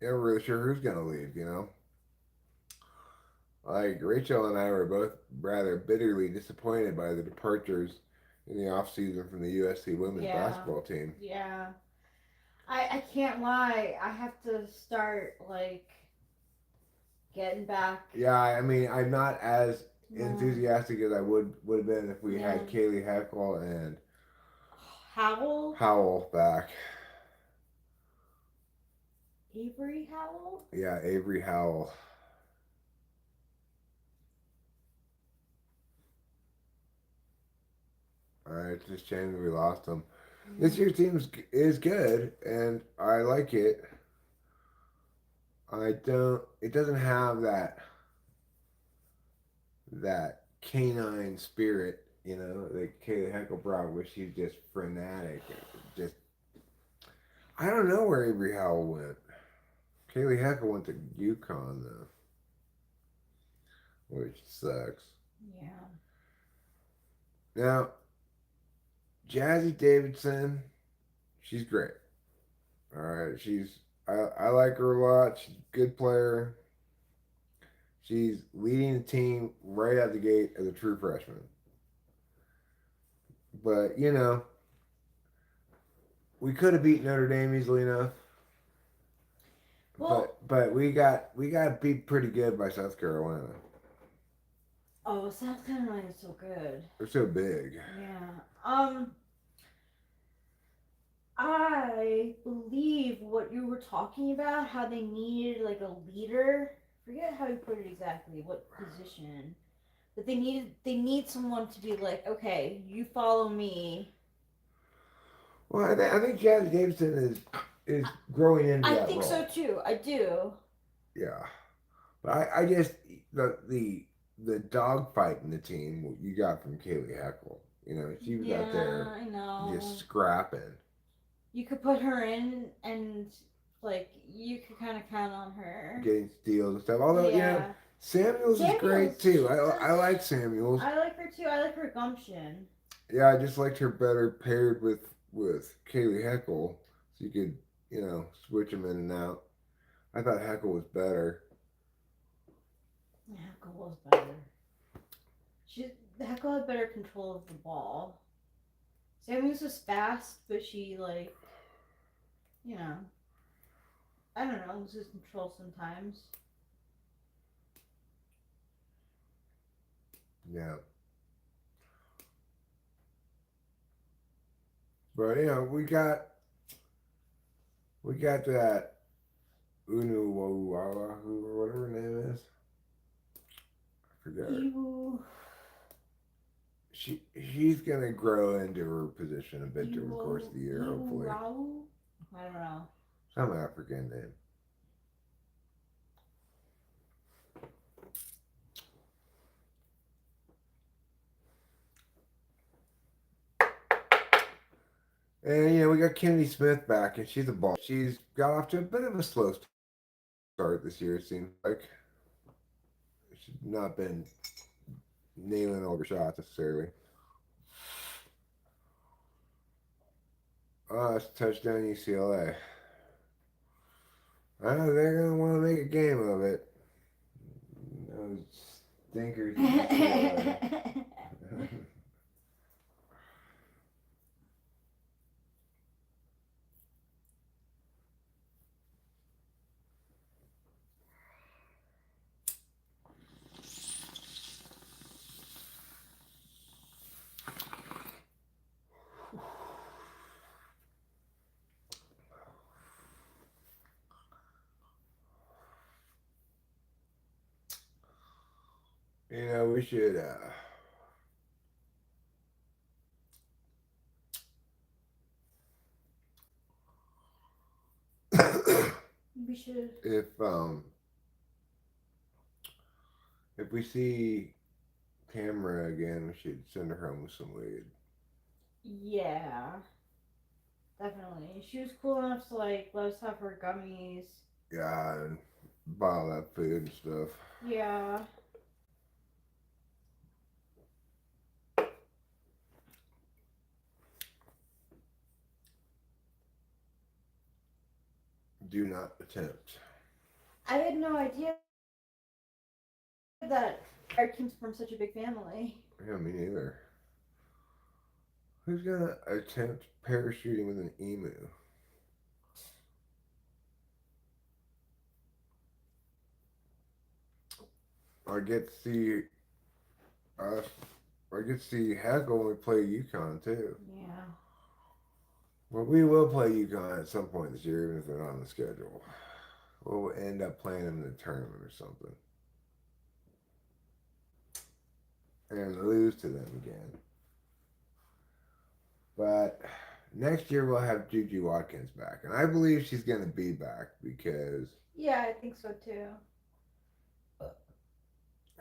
Never really sure who's going to leave, you know. Like Rachel and I were both rather bitterly disappointed by the departures in the off season from the USC women's basketball team. Yeah. I can't lie. I have to start like getting back. Yeah, I mean, I'm not as enthusiastic as I would have been if we had Kaylee Hackle and Howell back. Avery Howell? Yeah, Avery Howell. It's just a shame that we lost him. This year's team is good, and I like it. It doesn't have that canine spirit, you know, that Kaylee Heckle brought, where she's just frenetic. Just, I don't know where Avery Howell went. Kaylee Heckle went to UConn, though, which sucks. Yeah. Now, Jazzy Davidson, she's great. All right, I like her a lot. She's a good player. She's leading the team right out the gate as a true freshman. But you know, we could have beat Notre Dame easily enough. Well, but we got beat pretty good by South Carolina. Oh, South Carolina is so good. They're so big. Yeah. I believe what you were talking about, how they needed like a leader. Forget how you put it exactly, what position. But they need someone to be like, okay, you follow me. Well, I think Jazzy Davidson is growing into that role. I think so too. I do. Yeah, but I just the the dogfight in the team you got from Kaylee Heckle. You know, she was out there I know. just scrapping. You could put her in, and like you could kind of count on her. Getting steals and stuff. Although, Yeah. Samuels is great too. I like Samuels. I like her too. I like her gumption. Yeah, I just liked her better paired with Kaylee Heckle, so you could switch them in and out. I thought Heckle was better. Heckle was better. Heckle had better control of the ball. Samuels was fast, but she you know, I don't know, loses control sometimes. Yeah. But we got that Unuwawa, or whatever her name is. I forget her. She's gonna grow into her position a bit during the course of the year, hopefully. I don't know. Some African name. And we got Kennedy Smith back, and she's a ball. She's got off to a bit of a slow start this year. It seems like she's not been nailing all her shots necessarily. Oh, it's a touchdown UCLA. I know they're gonna want to make a game of it. Those stinkers. UCLA. We should. We should. If we see Tamara again, we should send her home with some weed. Yeah, definitely. She was cool enough to let us have her gummies. Yeah, and buy all that food and stuff. Yeah. Do not attempt. I had no idea that Eric came from such a big family. Yeah, me neither. Who's gonna attempt parachuting with an emu? I get to see us. I get to see Heckle when we play UConn too. Yeah. Well, we will play UConn at some point this year, even if they're not on the schedule. We'll end up playing them in a tournament or something. And lose to them again. But next year we'll have Juju Watkins back. And I believe she's going to be back because... Yeah, I think so too.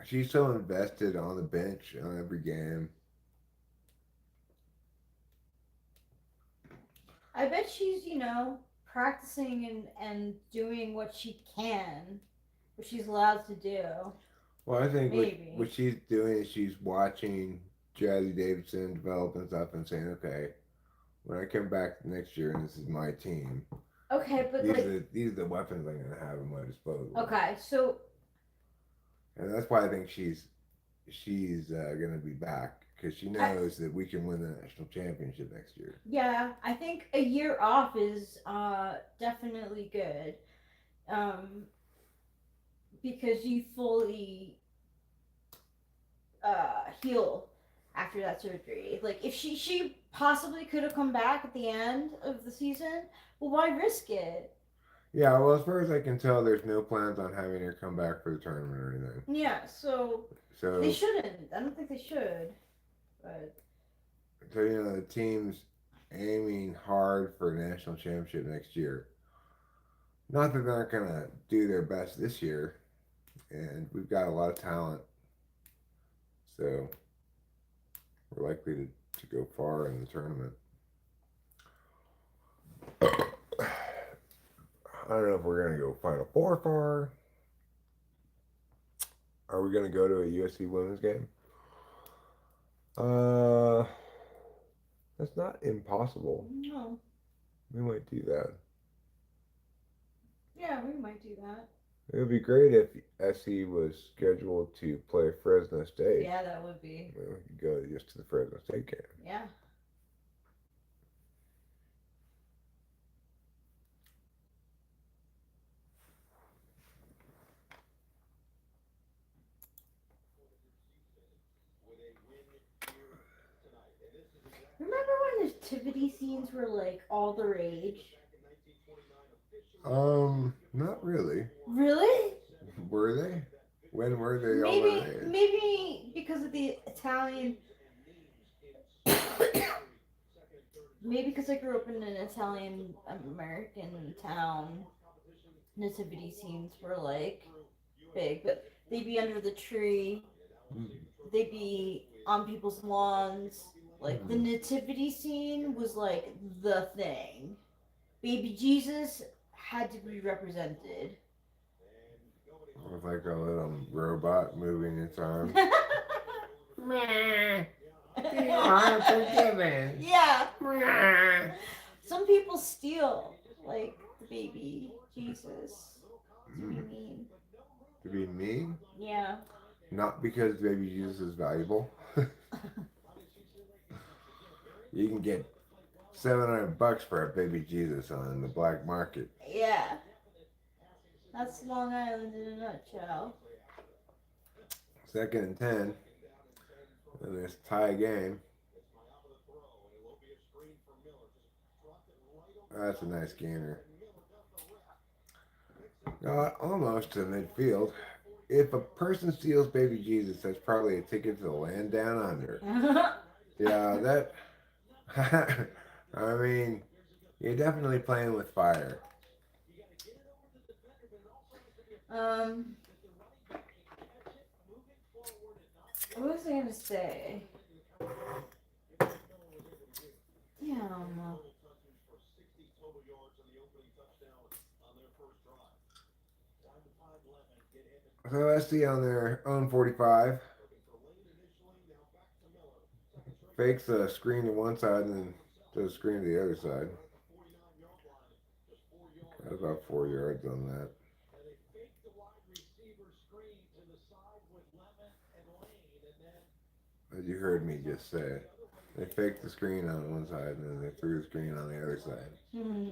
She's so invested on the bench on every game. I bet she's, practicing and doing what she can, what she's allowed to do. Well, I think what she's doing is she's watching Jazzy Davidson develop and stuff and saying, okay, when I come back next year and this is my team, okay, but these are the weapons I'm going to have at my disposal. Okay, so... And that's why I think she's going to be back, because she knows that we can win the national championship next year. Yeah, I think a year off is definitely good, because you fully heal after that surgery. Like, if she possibly could have come back at the end of the season, well, why risk it? Yeah, well, as far as I can tell, there's no plans on having her come back for the tournament or anything. Yeah, so they shouldn't. I don't think they should. But so the team's aiming hard for a national championship next year. Not that they're not gonna do their best this year, and we've got a lot of talent So we're likely to go far in the tournament. I don't know if we're going to go Final Four far. Are we going to go to a USC women's game? That's not impossible. No. We might do that. Yeah, we might do that. It would be great if SC was scheduled to play Fresno State. Yeah, that would be. We could go just to the Fresno State game. Yeah. Remember when nativity scenes were like all the rage? Not really. Really? Were they? When were they all the rage? Maybe because of the Italian. Maybe because I grew up in an Italian American town, nativity scenes were like big, but they'd be under the tree, they'd be on people's lawns. Like the nativity scene was like the thing. Baby Jesus had to be represented. With like a little robot moving its arms. You are forgiven. Yeah. Some people steal like the baby Jesus to be mean. To be mean? Yeah. Not because baby Jesus is valuable. You can get $700 for a baby Jesus on the black market. Yeah. That's Long Island in a nutshell. 2nd and 10. In this tie game. That's a nice gainer. Got almost to midfield. If a person steals baby Jesus, that's probably a ticket to the land down under. Yeah, that. I mean, you're definitely playing with fire. What was I gonna say? Damn. So SC on their own 45. Fakes a screen to one side and then does a screen to the other side. That's about 4 yards on that. As you heard me just say, they faked the screen on one side and then they threw the screen on the other side. Mm-hmm.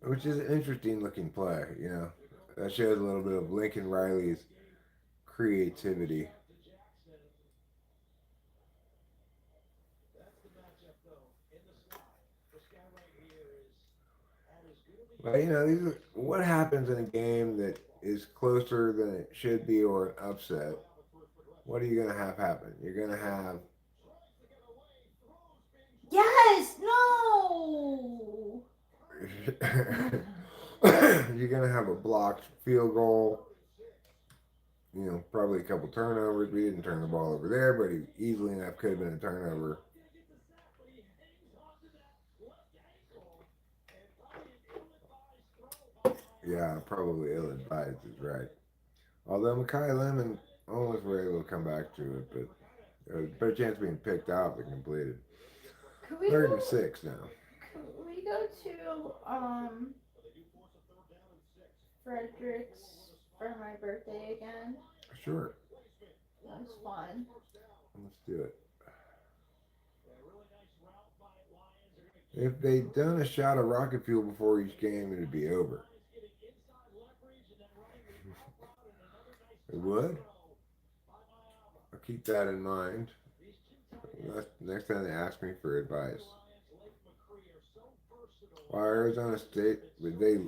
Which is an interesting looking play, you know. That shows a little bit of Lincoln Riley's creativity. But you know, these are, what happens in a game that is closer than it should be or an upset? What are you gonna have happen? You're gonna have Yes! No! you're gonna have a blocked field goal. You know, probably a couple turnovers. We didn't turn the ball over there, but he easily enough could have been a turnover. Yeah, probably ill-advised is right. Although Makai Lemon almost were able to come back to it, but there was a better chance of being picked off than completed. 3rd and 6 now. Could we go to Frederick's for my birthday again? Sure. That was fun. Let's do it. If they'd done a shot of rocket fuel before each game, it'd be over. It would? I'll keep that in mind. Next time they ask me for advice. Why Arizona State?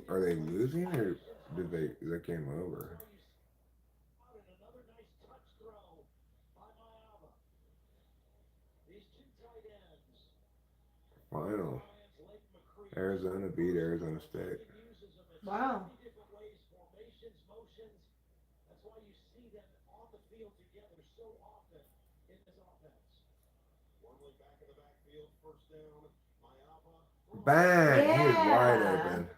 Are they losing or is that game over? Final. Arizona beat Arizona State. Wow. why you see them on the field together so often in this offense. Wormley back in the backfield, first down. Mayava. Bang! He was wide Yeah. open.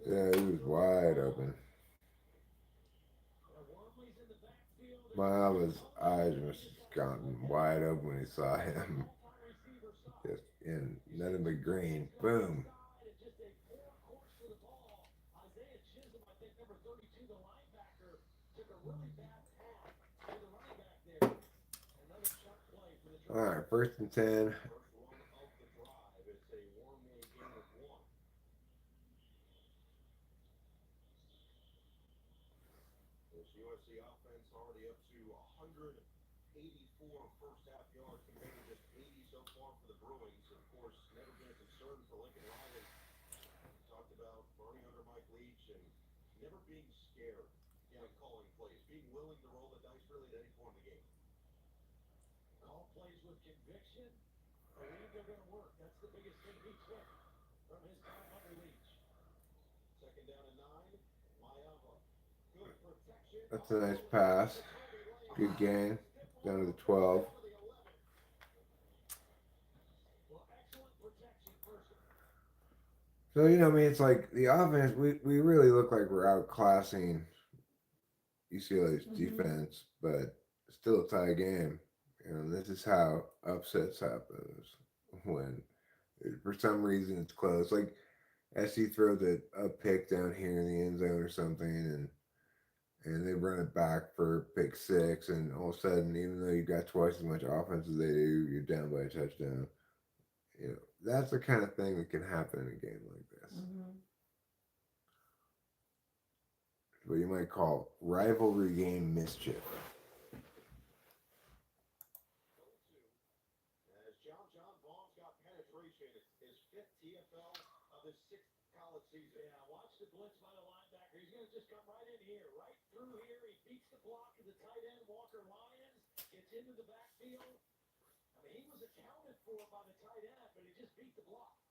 Yeah, he was wide open. Mayava's eyes must have gotten wide open when he saw him. Just in nothing but green. Boom. All right, 1st and 10. USC offense already up to 184 first half yards compared to just 80 so far for the Bruins. Of course, never been a concern for Lincoln Riley. Talked about burning under Mike Leach and never being scared when calling plays, being willing to roll the dice really at any point in the game. Call plays with conviction, believe they're going to work. That's the biggest thing he took from his time under Leach. 2nd down and 9. Mayava. Good protection. That's a nice pass. Good gain. Down to the 12. So, I mean, it's like the offense, we really look like we're outclassing UCLA's defense, but still a tie game. This is how upsets happen when, for some reason, it's close. Like, SC throws a pick down here in the end zone or something, and they run it back for pick 6, and all of a sudden, even though you've got twice as much offense as they do, you're down by a touchdown. That's the kind of thing that can happen in a game like this. What you might call rivalry game mischief. As John Vaughn's got penetration, his 5th TFL of his 6th college season. Yeah, watch the blitz by the linebacker. He's going to just come right in here, right through here. He beats the block of the tight end, Walker Lyons, gets into the backfield. I mean, he was accounted for by the tight end, but he just beat the block.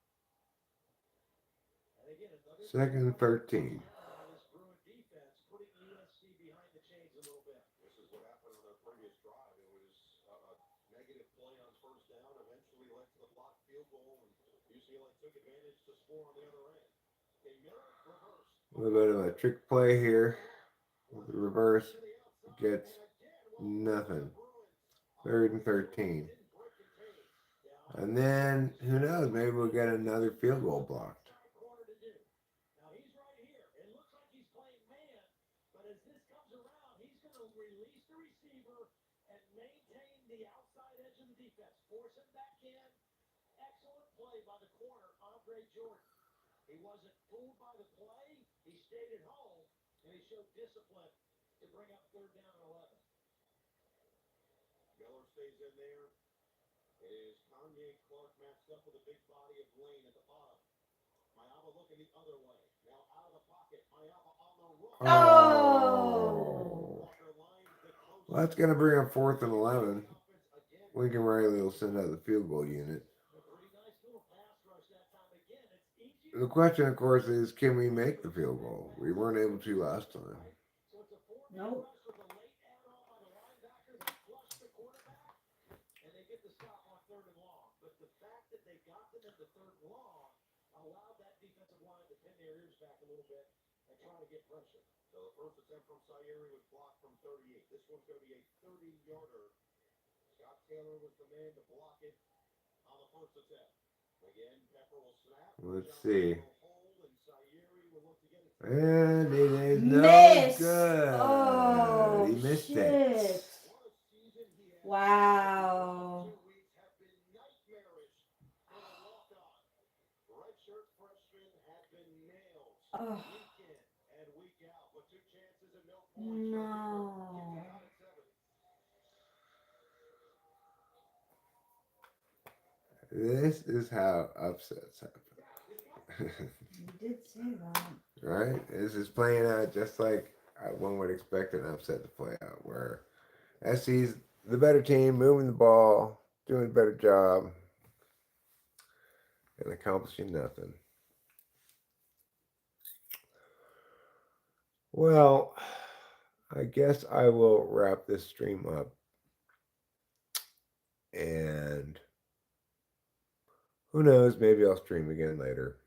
And again, 2nd and 13. This Bruin defense putting USC behind the chains a little bit. This is what happened on their previous drive. It was a negative play on 1st down, eventually led to the blocked field goal, and UCLA took advantage to score on the other end. A Miller reverse. A little bit of a trick play here. With the reverse. Gets nothing. 3rd and 13. And then, who knows, maybe we'll get another field goal blocked. Now he's right here. It looks like he's playing man, but as this comes around, he's going to release the receiver and maintain the outside edge of the defense. Force him back in. Excellent play by the corner, Andre Jordan. He wasn't fooled by the play. He stayed at home, and he showed discipline to bring up 3rd down and 11. Miller stays in there. It is Kanye Clark matched up with a big body of Lane at the bottom. Mayava looking the other way. Now out of the pocket. Mayava on the run. Oh! Well, that's going to bring up 4th and 11. Lincoln Riley will send out the field goal unit. The question, of course, is can we make the field goal? We weren't able to last time. Nope. And they get the stop on 3rd and long. But the fact that they got them at the 3rd and long allowed that defensive line to pin their ears back a little bit and try to get pressure. So the first attempt from Scieri was blocked from 38. This one's going to be a 30-yarder. Scott Taylor was the man to block it on the first attempt. Again, Pepper will snap. Let's see. And And it is no good. Oh, He missed shit. it. Wow. Oh. No. This is how upsets happen. You did say that. Right? This is playing out just like one would expect an upset to play out, where SC's the better team, moving the ball, doing a better job, and accomplishing nothing. Well, I guess I will wrap this stream up. And who knows, maybe I'll stream again later.